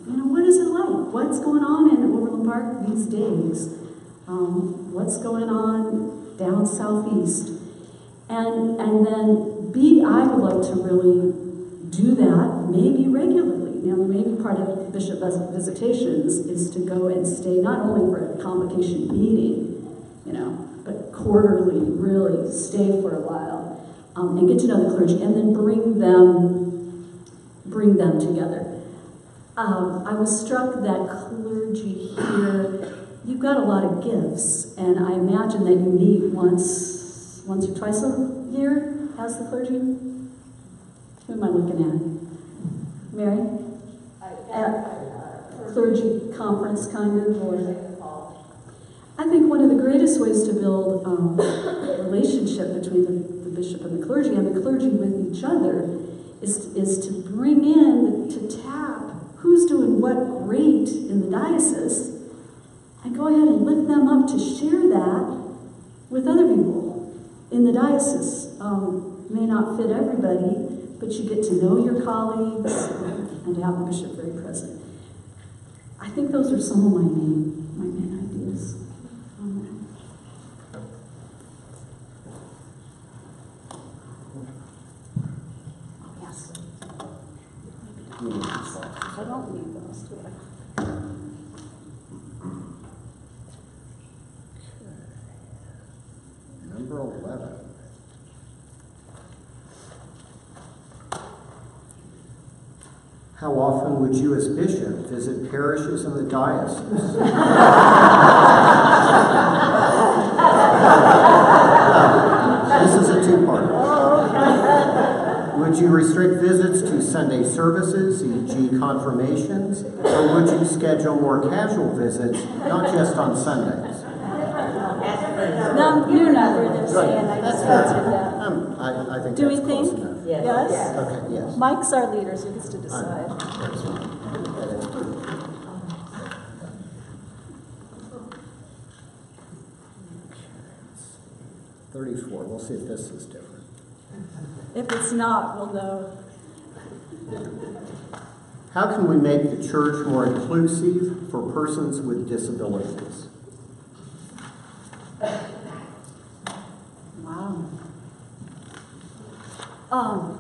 What is it like? What's going on in Overland Park these days? What's going on down southeast? And then I would like to really do that, maybe regularly. Maybe part of bishop visitations is to go and stay not only for a convocation meeting, but quarterly, really stay for a while, and get to know the clergy, and then bring them together. I was struck that clergy here, you've got a lot of gifts, and I imagine that you meet once or twice a year as the clergy. Who am I looking at? Mary? Clergy conference, kind of, or I think one of the greatest ways to build a relationship between the bishop and the clergy with each other is to bring in, to tap who's doing what great in the diocese, and go ahead and lift them up to share that with other people in the diocese. May not fit everybody, but you get to know your colleagues and to have the bishop very present. I think those are some of my main ideas. Yes. I don't need those, do I?
Number 11. How often would you as bishop visit parishes in the diocese? This is a two-parter. Would you restrict visits to Sunday services, e.g. confirmations, or would you schedule more casual visits, not just on Sundays?
No, you're not really saying. I just answered that.
I think
Do we
that's close
think?
enough.
Yes?
Okay, yes.
Mike's our leader, so he gets to decide.
That's fine. That is true. Okay, 34. We'll see if this is different.
If it's not, we'll know.
How can we make the church more inclusive for persons with disabilities?
Wow.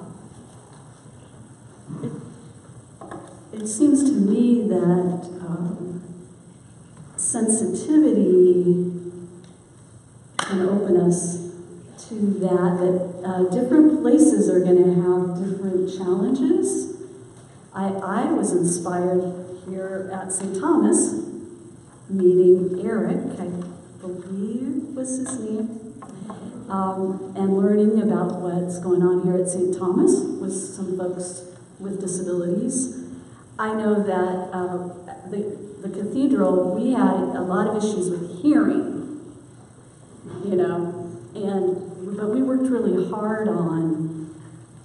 It seems to me that sensitivity can open us to that different places are going to have different challenges. I was inspired here at St. Thomas, meeting Eric, I believe was his name, and learning about what's going on here at St. Thomas with some folks with disabilities. I know that the cathedral, we had a lot of issues with hearing, you know, but we worked really hard on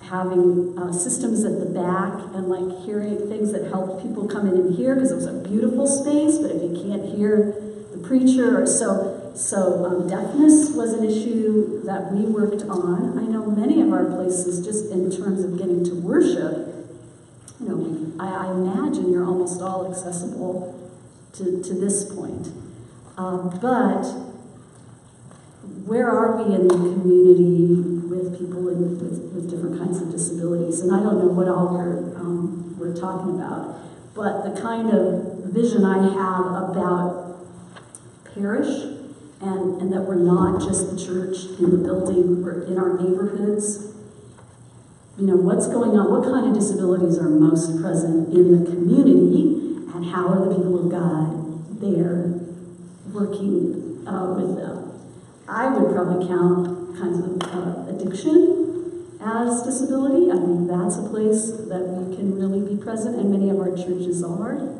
having systems at the back and like hearing things that helped people come in and hear, because it was a beautiful space, but if you can't hear the preacher, or so deafness was an issue that we worked on. I know many of our places, just in terms of getting to worship, you know, I imagine you're almost all accessible to this point. But where are we in the community with people with different kinds of disabilities? And I don't know what all we're talking about, but the kind of vision I have about parish and that we're not just the church in the building, we're in our neighborhoods. You know, what's going on? What kind of disabilities are most present in the community, and how are the people of God there working with them? I would probably count kinds of addiction as disability. I think that's a place that we can really be present, and many of our churches are.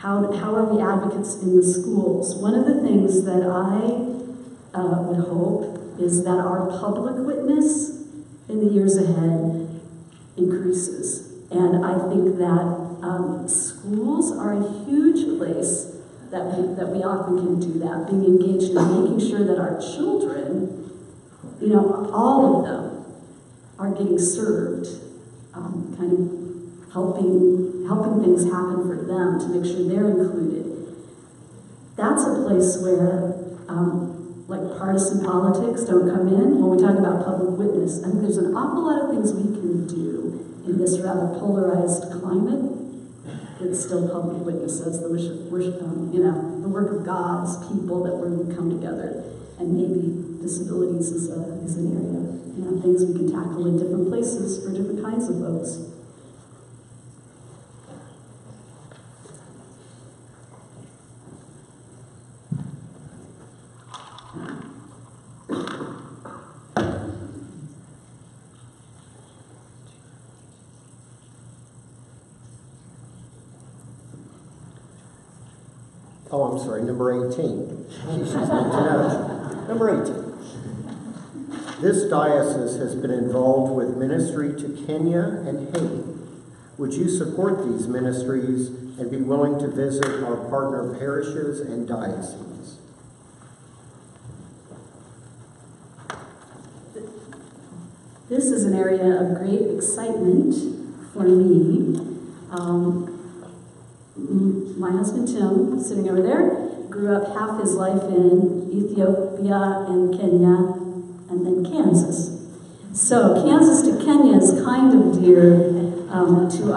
How are we advocates in the schools? One of the things that I would hope is that our public witness in the years ahead increases. And I think that schools are a huge place that we often can do that, being engaged in making sure that our children, you know, all of them are getting served, kind of helping things happen for them to make sure they're included. That's a place where like partisan politics don't come in. When we talk about public witness, I think there's an awful lot of things we can do in this rather polarized climate. It's still public witness as the worship, you know, the work of God's people that we come together. And maybe disabilities is an area, things we can tackle in different places for different kinds of folks.
Oh, I'm sorry, number 18. She's need to know. Number 18. This diocese has been involved with ministry to Kenya and Haiti. Would you support these ministries and be willing to visit our partner parishes and dioceses?
This is an area of great excitement for me. My husband Tim, sitting over there, grew up half his life in Ethiopia and Kenya and then Kansas. So Kansas to Kenya is kind of dear to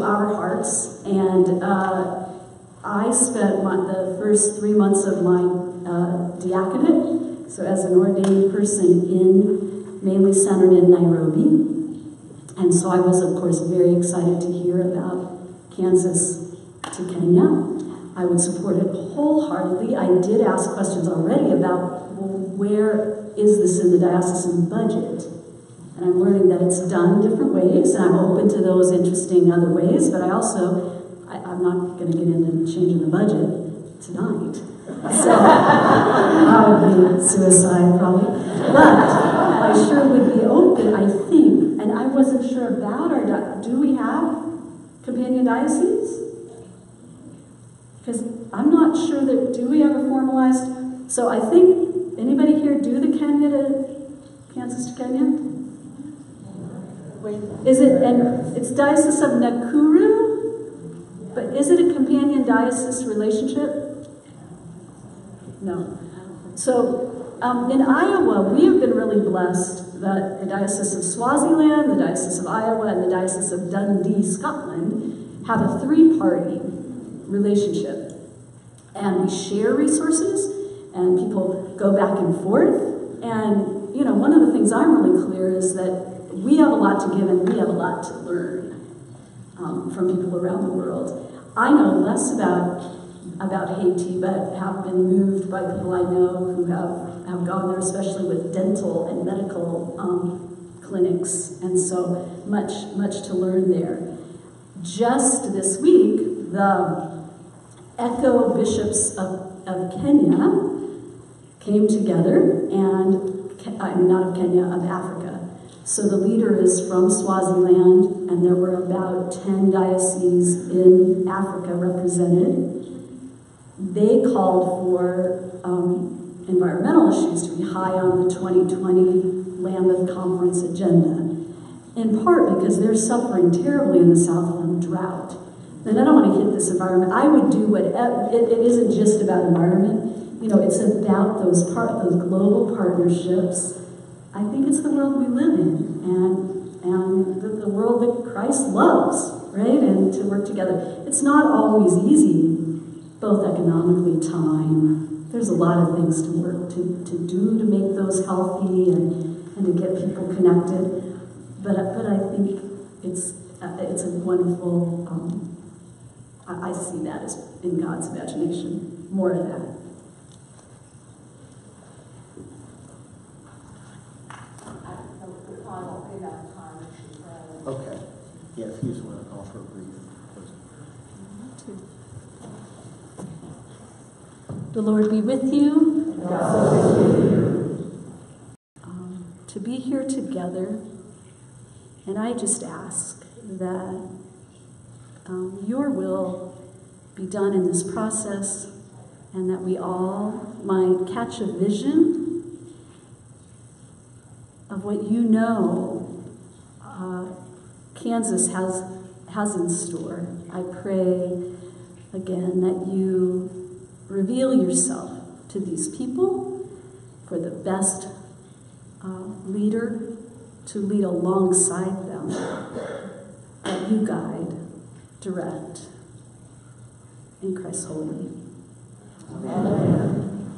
our hearts, and I spent the first 3 months of my diaconate, so as an ordained person, mainly centered in Nairobi, and so I was, of course, very excited to hear about Kansas to Kenya. I would support it wholeheartedly. I did ask questions already about, well, where is this in the diocesan budget? And I'm learning that it's done different ways, and I'm open to those interesting other ways, but I'm not going to get into changing the budget tonight. So, that would be suicide probably. But I sure would be open, I think, and I wasn't sure about do we have companion dioceses? Because I'm not sure that, do we have a formalized, so I think, anybody here do the Kansas to Kenya? Is it, and it's Diocese of Nakuru, but is it a companion diocese relationship? No. So in Iowa, we have been really blessed that the Diocese of Swaziland, the Diocese of Iowa, and the Diocese of Dundee, Scotland, have a three-party relationship. And we share resources, and people go back and forth. And, one of the things I'm really clear is that we have a lot to give and we have a lot to learn from people around the world. I know less about Haiti, but have been moved by people I know who have gone there, especially with dental and medical clinics, and so much to learn there. Just this week, the ECHO bishops of Kenya came together, and not of Kenya, of Africa. So the leader is from Swaziland, and there were about 10 dioceses in Africa represented. They called for environmental issues to be high on the 2020 Lambeth Conference agenda, in part because they're suffering terribly in the south from drought. And I don't want to hit this environment. I would do whatever, it isn't just about environment. It's about those global partnerships. I think it's the world we live in, and the world that Christ loves, right? And to work together. It's not always easy, both economically, time. There's a lot of things to work to do to make those healthy and to get people connected. But I think it's a wonderful. I see that as in God's imagination. More of that.
Okay. Yeah, if you just want to offer a brief.
The Lord be with you.
And also with you.
To be here together, and I just ask that your will be done in this process, and that we all might catch a vision of what you know Kansas has in store. I pray again that you reveal yourself to these people for the best leader to lead alongside them, that you guide, direct, in Christ's holy name. Amen.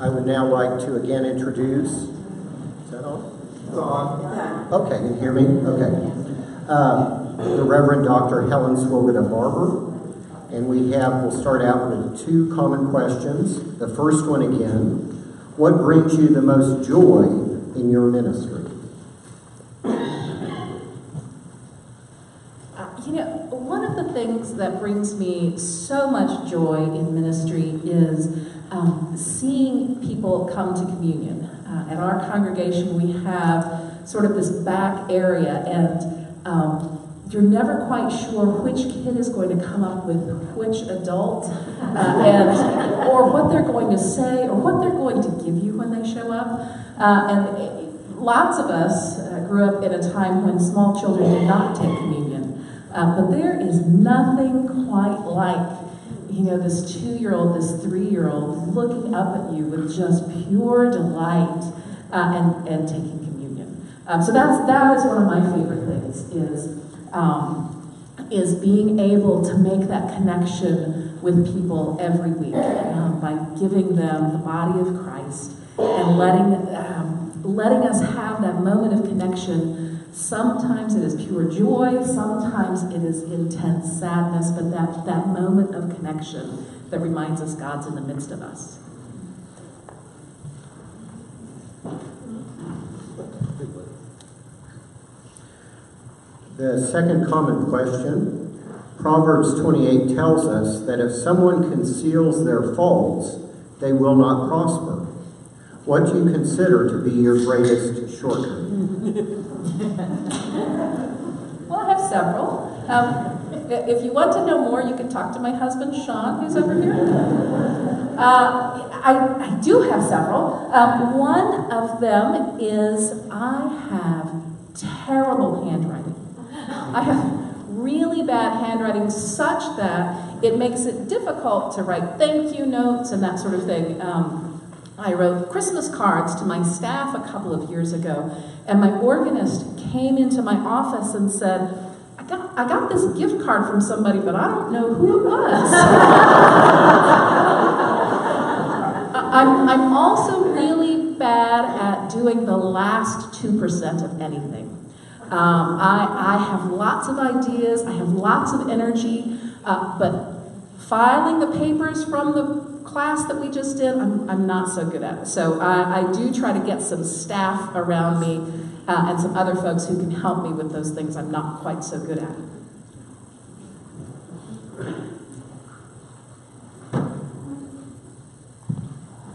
I would now like to again introduce, is that on? Okay, you hear me? Okay. The Reverend Dr. Helen Swoboda Barber. And we'll start out with 2 common questions. The first one again, what brings you the most joy in your ministry?
One of the things that brings me so much joy in ministry is seeing people come to communion. At our congregation, we have sort of this back area, and you're never quite sure which kid is going to come up with which adult, or what they're going to say, or what they're going to give you when they show up. And lots of us grew up in a time when small children did not take communion. But there is nothing quite like, this 2-year-old, this 3-year-old looking up at you with just pure delight and taking communion. So that is one of my favorite things, is being able to make that connection with people every week by giving them the body of Christ and letting us have that moment of connection. Sometimes it is pure joy, sometimes it is intense sadness, but that moment of connection that reminds us God's in the midst of us.
The second common question, Proverbs 28 tells us that if someone conceals their faults, they will not prosper. What do you consider to be your greatest shortcoming?
Well, I have several. If you want to know more, you can talk to my husband, Sean, who's over here. I do have several. One of them is I have terrible handwriting. I have really bad handwriting, such that it makes it difficult to write thank you notes and that sort of thing. I wrote Christmas cards to my staff a couple of years ago, and my organist came into my office and said, I got this gift card from somebody, but I don't know who it was. I'm also really bad at doing the last 2% of anything. I have lots of ideas, I have lots of energy, but filing the papers from the class that we just did, I'm not so good at it. So I do try to get some staff around me and some other folks who can help me with those things I'm not quite so good at.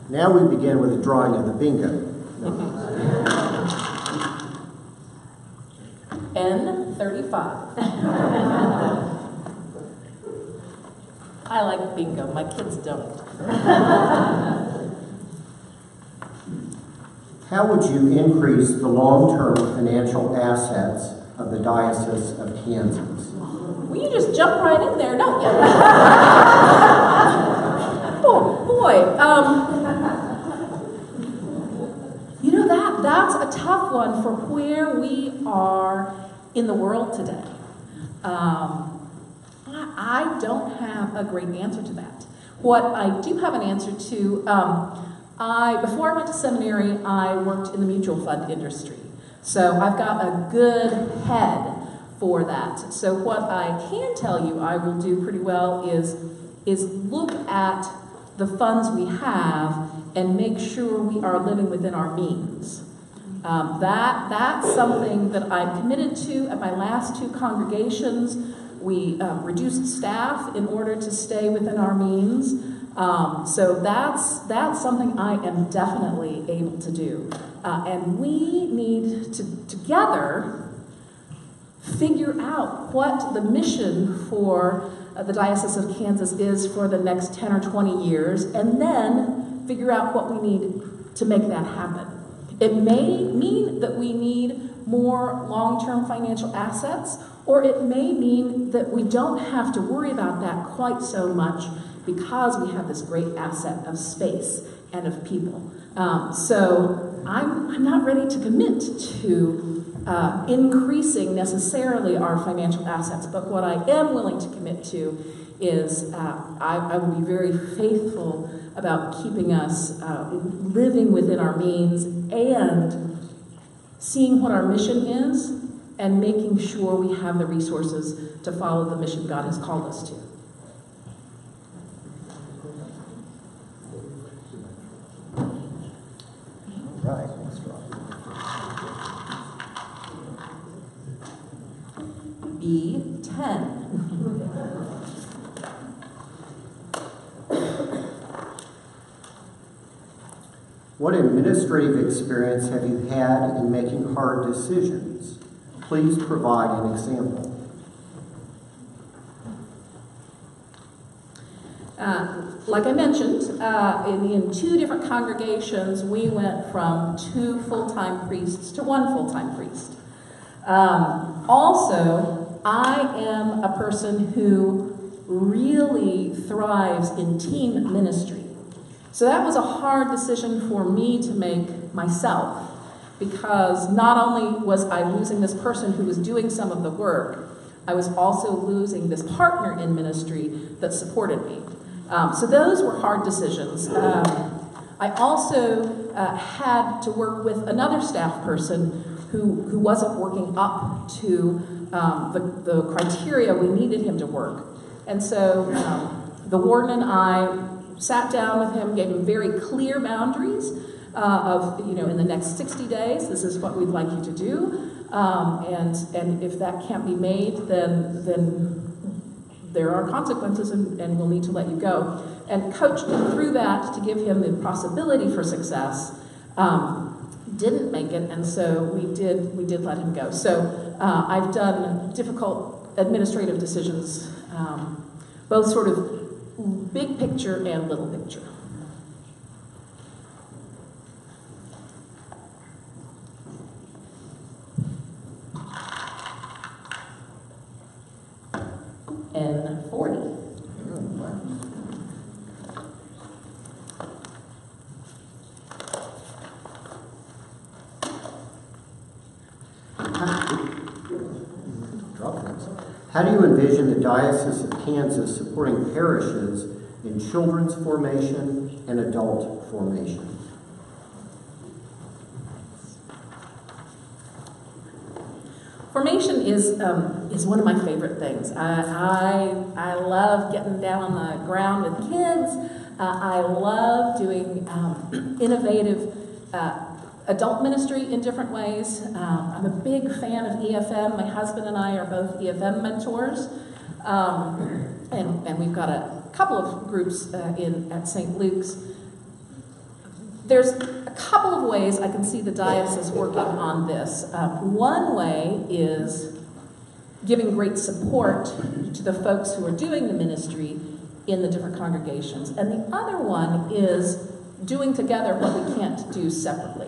Now we begin with a drawing of the bingo.
N35. I like bingo. My kids don't.
How would you increase the long-term financial assets of the Diocese of Kansas?
Will you just jump right in there, don't you? Oh, boy. You know, that's a tough one for where we are in the world today. I don't have a great answer to that. What I do have an answer to, before I went to seminary, I worked in the mutual fund industry. So I've got a good head for that. So what I can tell you I will do pretty well is look at the funds we have and make sure we are living within our means. That's something that I'm committed to at my last 2 congregations. We reduced staff in order to stay within our means. So that's something I am definitely able to do. And we need to together figure out what the mission for the Diocese of Kansas is for the next 10 or 20 years, and then figure out what we need to make that happen. It may mean that we need more long-term financial assets, or it may mean that we don't have to worry about that quite so much because we have this great asset of space and of people. So I'm not ready to commit to increasing necessarily our financial assets, but what I am willing to commit to is I will be very faithful about keeping us living within our means and seeing what our mission is and making sure we have the resources to follow the mission God has called us to.
Right, next one.
B10.
What administrative experience have you had in making hard decisions? Please provide an example.
Like I mentioned, in 2 different congregations, we went from 2 full-time priests to 1 full-time priest. Also, I am a person who really thrives in team ministry. So that was a hard decision for me to make myself, because not only was I losing this person who was doing some of the work, I was also losing this partner in ministry that supported me. So those were hard decisions. I also had to work with another staff person who wasn't working up to the criteria we needed him to work. And so the warden and I sat down with him, gave him very clear boundaries of, in the next 60 days, this is what we'd like you to do. And if that can't be made, then there are consequences and we'll need to let you go. And coached him through that to give him the possibility for success. Didn't make it, and so we did let him go. So I've done difficult administrative decisions, both sort of big picture and little picture. N40.
How do you envision the Diocese of Kansas supporting parishes in children's formation and adult formation?
Formation is one of my favorite things. I love getting down on the ground with kids. I love doing innovative adult ministry in different ways. I'm a big fan of EFM. My husband and I are both EFM mentors. And we've got a couple of groups at St. Luke's. There's a couple of ways I can see the diocese working on this. One way is giving great support to the folks who are doing the ministry in the different congregations. And the other one is doing together what we can't do separately.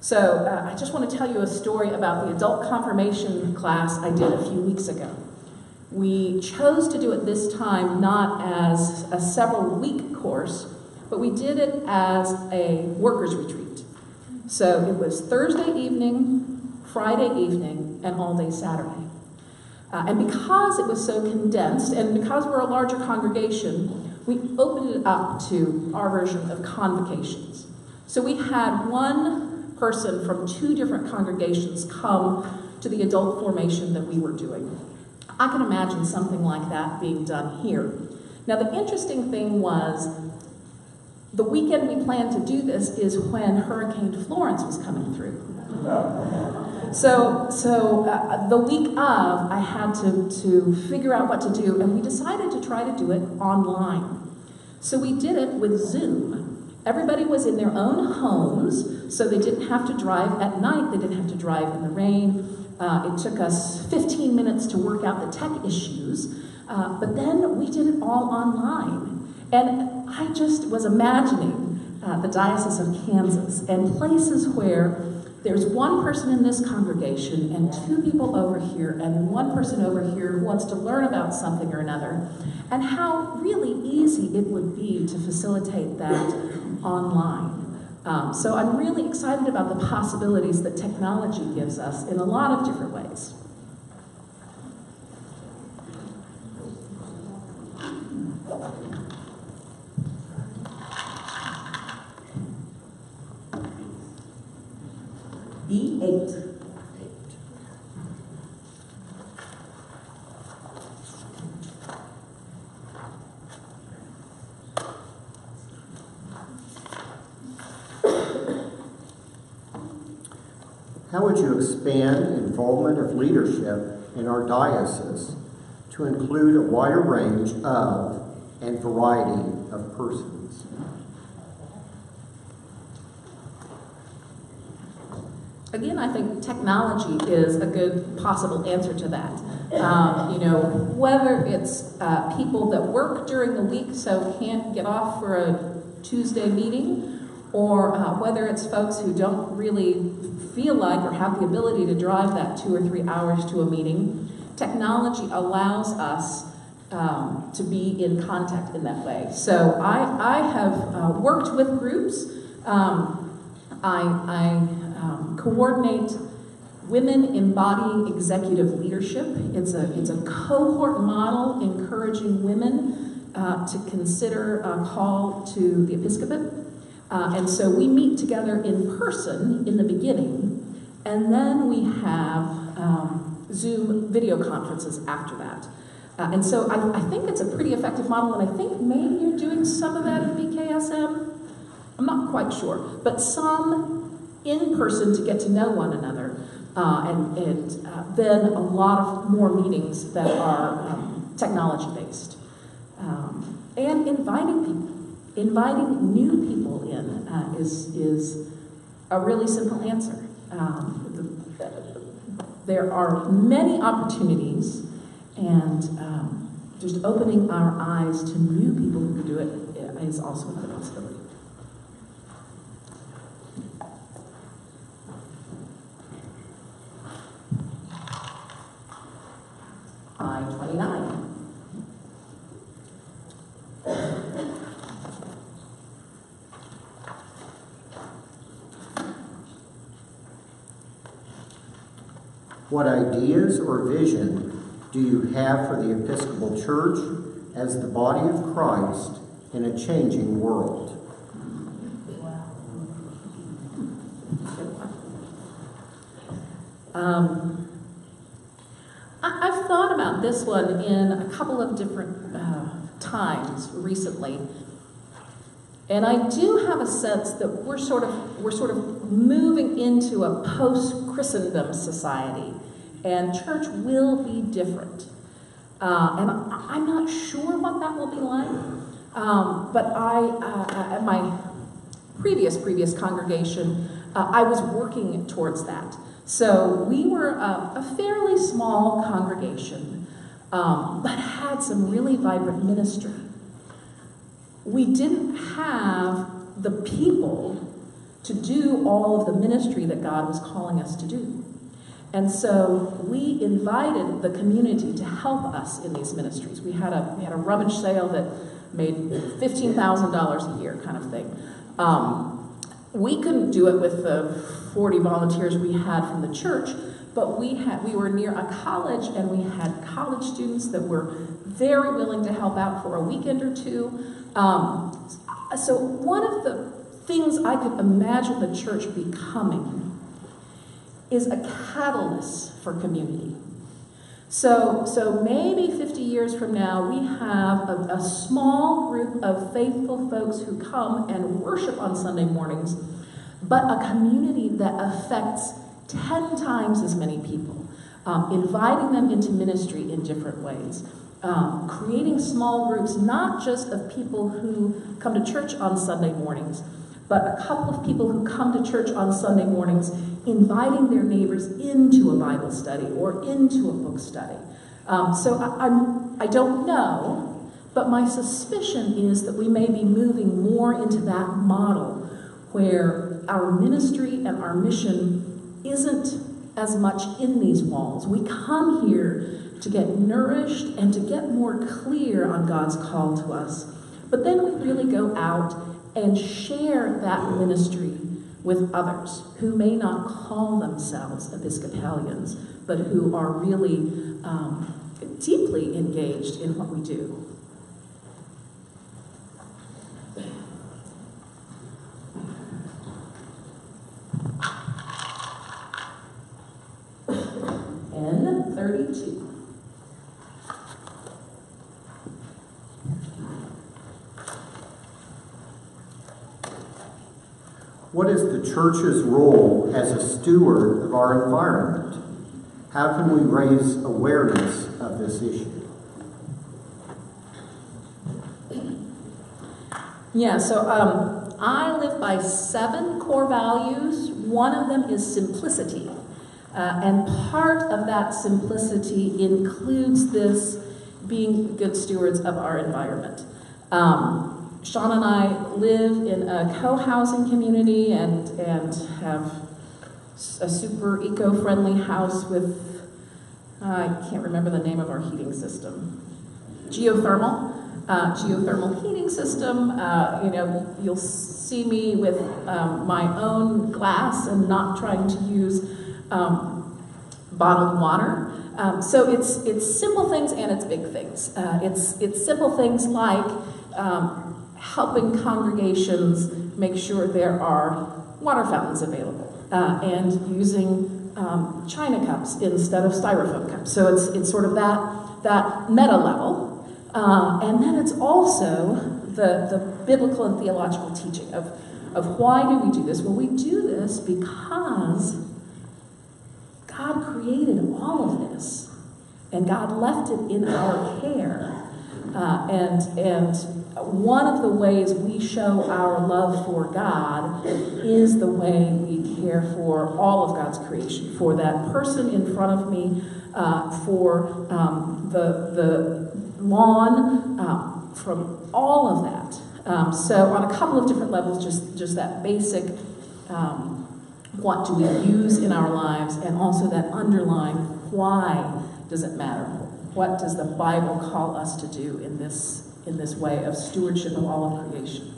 So I just want to tell you a story about the adult confirmation class I did a few weeks ago. We chose to do it this time not as a several-week course, but we did it as a workers' retreat. So it was Thursday evening, Friday evening, and all day Saturday. And because it was so condensed, and because we're a larger congregation, we opened it up to our version of convocations. So we had one person from 2 different congregations come to the adult formation that we were doing. I can imagine something like that being done here. Now, the interesting thing was, the weekend we planned to do this is when Hurricane Florence was coming through. So the week of, I had to figure out what to do, and we decided to try to do it online. So we did it with Zoom. Everybody was in their own homes, so they didn't have to drive at night, they didn't have to drive in the rain. It took us 15 minutes to work out the tech issues, but then we did it all online. And I just was imagining the Diocese of Kansas and places where there's one person in this congregation and 2 people over here and one person over here who wants to learn about something or another, and how really easy it would be to facilitate that online. So I'm really excited about the possibilities that technology gives us in a lot of different ways.
B8.
How would you expand involvement of leadership in our diocese to include a wider range of and variety of persons?
Again, I think technology is a good possible answer to that. Whether it's people that work during the week so can't get off for a Tuesday meeting, or whether it's folks who don't really feel like or have the ability to drive that 2 or 3 hours to a meeting, technology allows us to be in contact in that way. So I have worked with groups. I coordinate Women Embodying Executive Leadership. It's a cohort model encouraging women to consider a call to the episcopate. And so we meet together in person in the beginning, and then we have Zoom video conferences after that. And so I think it's a pretty effective model, and I think maybe you're doing some of that in BKSM. I'm not quite sure, but some in person to get to know one another, and then a lot of more meetings that are technology-based. And inviting people. Inviting new people in is a really simple answer. There are many opportunities, and just opening our eyes to new people who can do it is also a good possibility. I-29.
What ideas or vision do you have for the Episcopal Church as the body of Christ in a changing world?
I've thought about this one in a couple of different times recently, and I do have a sense that we're sort of moving into a post-Christendom society, and church will be different. And I'm not sure what that will be like, but at my previous congregation, I was working towards that. So we were a fairly small congregation, but had some really vibrant ministry. We didn't have the people to do all of the ministry that God was calling us to do. And so we invited the community to help us in these ministries. We had a rummage sale that made $15,000 a year kind of thing. We couldn't do it with the 40 volunteers we had from the church, but we were near a college, and we had college students that were very willing to help out for a weekend or two. So one of the things I could imagine the church becoming is a catalyst for community. So maybe 50 years from now, we have a small group of faithful folks who come and worship on Sunday mornings, but a community that affects 10 times as many people, inviting them into ministry in different ways, creating small groups, not just of people who come to church on Sunday mornings, but a couple of people who come to church on Sunday mornings, inviting their neighbors into a Bible study or into a book study. So I don't know, but my suspicion is that we may be moving more into that model where our ministry and our mission isn't as much in these walls. We come here to get nourished and to get more clear on God's call to us. But then we really go out and share that ministry with others who may not call themselves Episcopalians, but who are really deeply engaged in what we do. N32.
What is the church's role as a steward of our environment? How can we raise awareness of this issue?
Yeah, so I live by 7 core values. One of them is simplicity. And part of that simplicity includes this being good stewards of our environment. Sean and I live in a co-housing community and have a super eco-friendly house with, I can't remember the name of our heating system, geothermal heating system. You'll see me with my own glass and not trying to use bottled water. So it's simple things and it's big things. It's simple things like helping congregations make sure there are water fountains available, and using china cups instead of styrofoam cups. So it's sort of that meta level, and then it's also the biblical and theological teaching of why do we do this? Well, we do this because God created all of this, and God left it in our care, and one of the ways we show our love for God is the way we care for all of God's creation, for that person in front of me, for the lawn, from all of that. So on a couple of different levels, just that basic, what do we use in our lives, and also that underlying, why does it matter? What does the Bible call us to do in this way of stewardship of all of creation?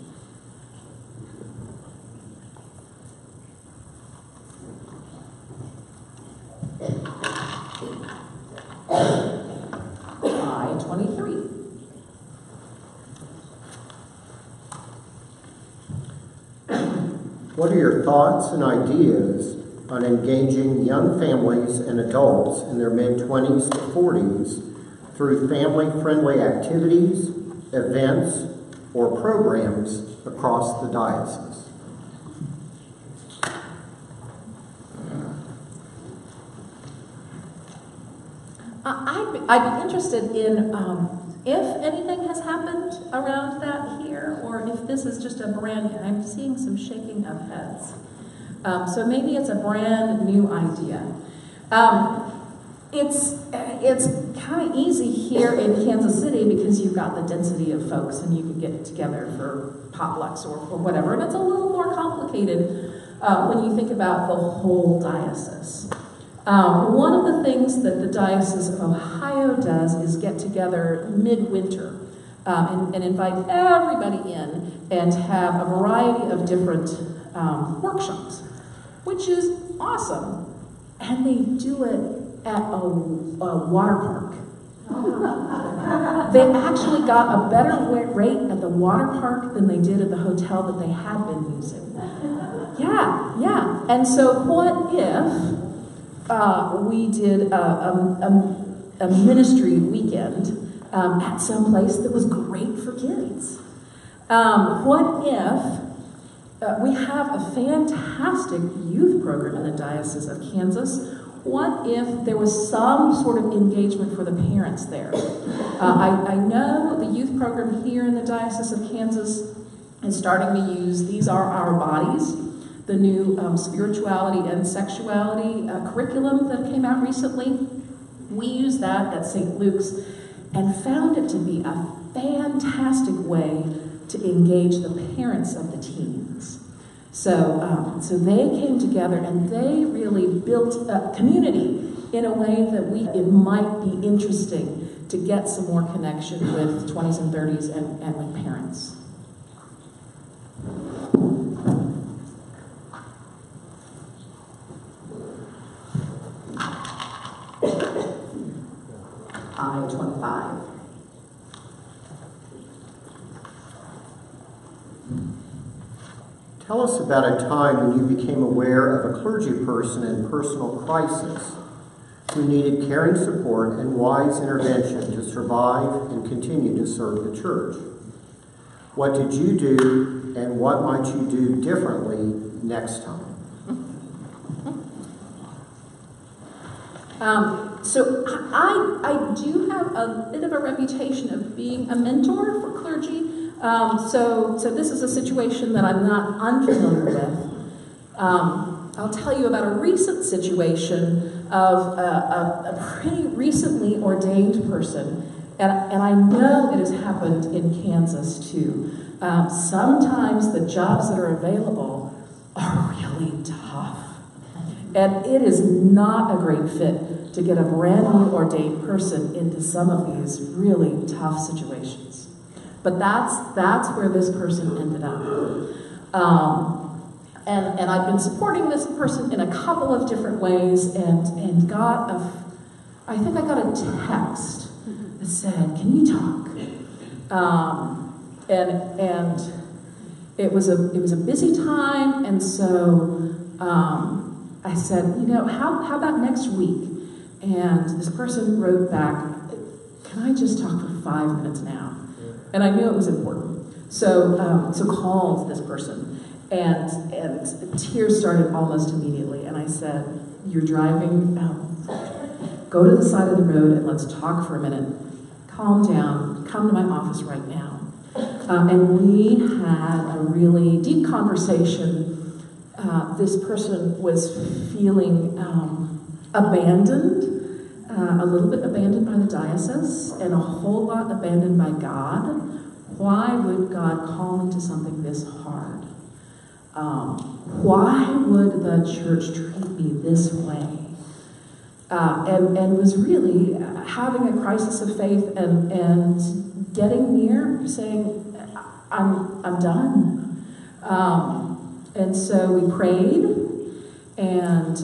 I-23.
What are your thoughts and ideas on engaging young families and adults in their mid-20s to 40s through family-friendly activities, events, or programs across the diocese?
I'd be interested in if anything has happened around that here, or if this is just a brand new. I'm seeing some shaking of heads. So maybe it's a brand new idea. It's kind of easy here in Kansas City because you've got the density of folks and you can get together for potlucks or whatever, and it's a little more complicated when you think about the whole diocese. One of the things that the Diocese of Ohio does is get together midwinter and invite everybody in and have a variety of different workshops, which is awesome. And they do it at a water park. They actually got a better rate at the water park than they did at the hotel that they had been using. Yeah. And so what if we did a ministry weekend at some place that was great for kids? What if we have a fantastic youth program in the Diocese of Kansas? What if there was some sort of engagement for the parents there? I know the youth program here in the Diocese of Kansas is starting to use These Are Our Bodies, the new spirituality and sexuality curriculum that came out recently. We used that at St. Luke's and found it to be a fantastic way to engage the parents of the teens. So they came together and they really built a community in a way that it might be interesting to get some more connection with 20s and 30s and with parents.
I-25.
Tell us about a time when you became aware of a clergy person in personal crisis who needed caring support and wise intervention to survive and continue to serve the church. What did you do, and what might you do differently next time?
So I do have a bit of a reputation of being a mentor for clergy. So this is a situation that I'm not unfamiliar with. I'll tell you about a recent situation of a pretty recently ordained person, and I know it has happened in Kansas too. Sometimes the jobs that are available are really tough, and it is not a great fit to get a brand new ordained person into some of these really tough situations. But that's where this person ended up. And I've been supporting this person in a couple of different ways and I think I got a text that said, "Can you talk?" And it was a busy time, and so I said, how about next week? And this person wrote back, "Can I just talk for 5 minutes now?" And I knew it was important. So called this person, and tears started almost immediately. And I said, "You're driving, go to the side of the road and let's talk for a minute. Calm down, come to my office right now." And we had a really deep conversation. This person was feeling abandoned, a little bit abandoned by the diocese, and a whole lot abandoned by God. Why would God call me to something this hard? Why would the church treat me this way? And was really having a crisis of faith and getting near saying, I'm done. And so we prayed, and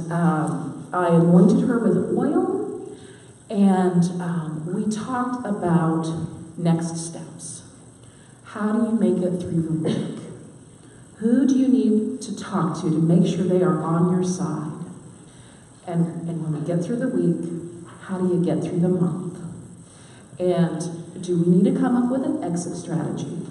I anointed her with oil, and we talked about next steps. How do you make it through the week? Who do you need to talk to make sure they are on your side? And when we get through the week, how do you get through the month? And do we need to come up with an exit strategy?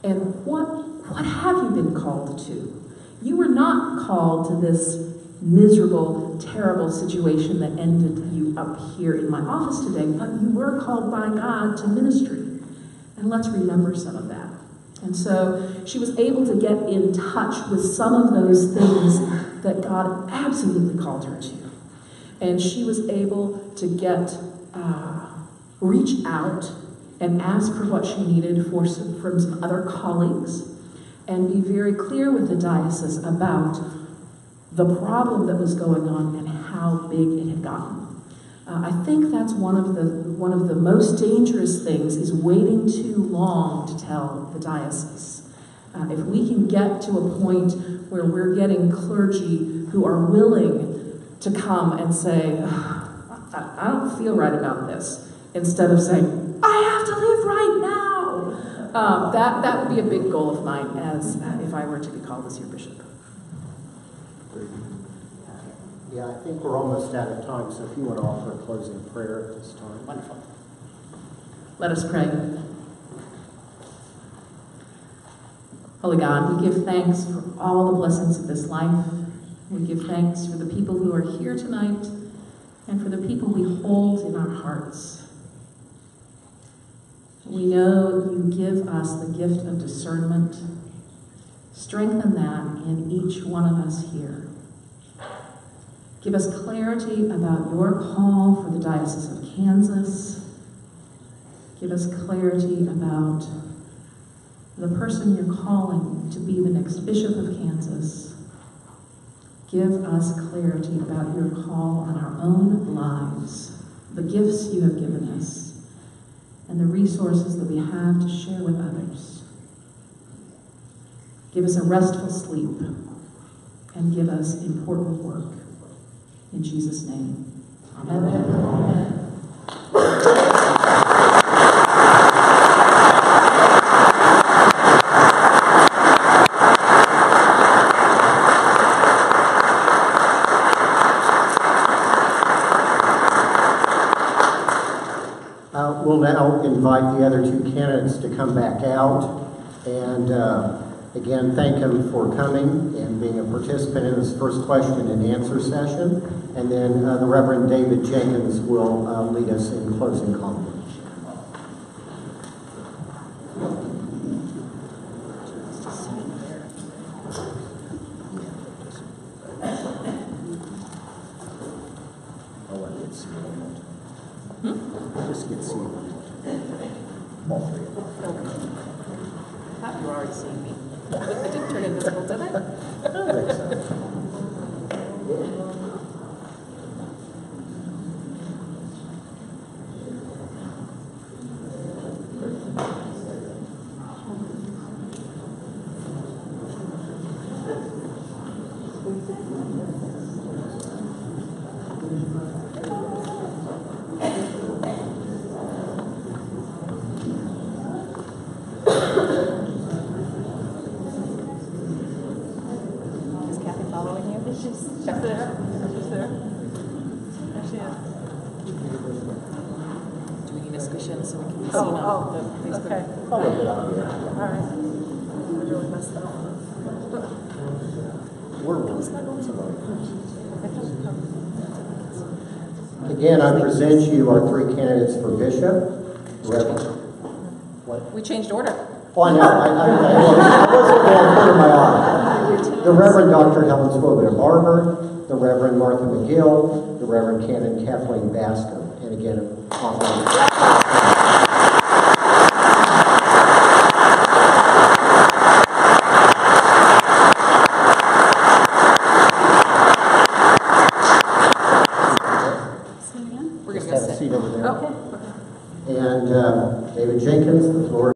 And what have you been called to? You were not called to this miserable, terrible situation that ended you up here in my office today, but you were called by God to ministry. And let's remember some of that. And so she was able to get in touch with some of those things that God absolutely called her to. And she was able to reach out and ask for what she needed from some other colleagues, and be very clear with the diocese about the problem that was going on and how big it had gotten. I think that's one of the most dangerous things, is waiting too long to tell the diocese. If we can get to a point where we're getting clergy who are willing to come and say, I don't feel right about this, instead of saying, I have to live right now, that would be a big goal of mine as if I were to be called as your bishop.
Yeah, I think we're almost out of time, so if you want to offer a closing prayer at this time.
Wonderful. Let us pray. Holy God, we give thanks for all the blessings of this life. We give thanks for the people who are here tonight and for the people we hold in our hearts. We know you give us the gift of discernment. Strengthen that in each one of us here. Give us clarity about your call for the Diocese of Kansas. Give us clarity about the person you're calling to be the next Bishop of Kansas. Give us clarity about your call on our own lives, the gifts you have given us, and the resources that we have to share with others. Give us a restful sleep, and give us important work. In Jesus' name, amen. Amen.
We'll now invite the other two candidates to come back out, and again, thank him for coming and being a participant in this first question and answer session. And then the Reverend David Jenkins will lead us in closing comments. Just get seated. All three of them.
I thought you were already seeing me. I didn't turn invisible, did I?
I don't think so. Again, I present you our three candidates for bishop. What?
We changed order.
Oh, I know. I wasn't going to put in my eye. The Reverend Dr. Helen Swoboda Barber, the Reverend Martha McGill, the Reverend Canon Kathleen Bascom. And again, David Jenkins, the floor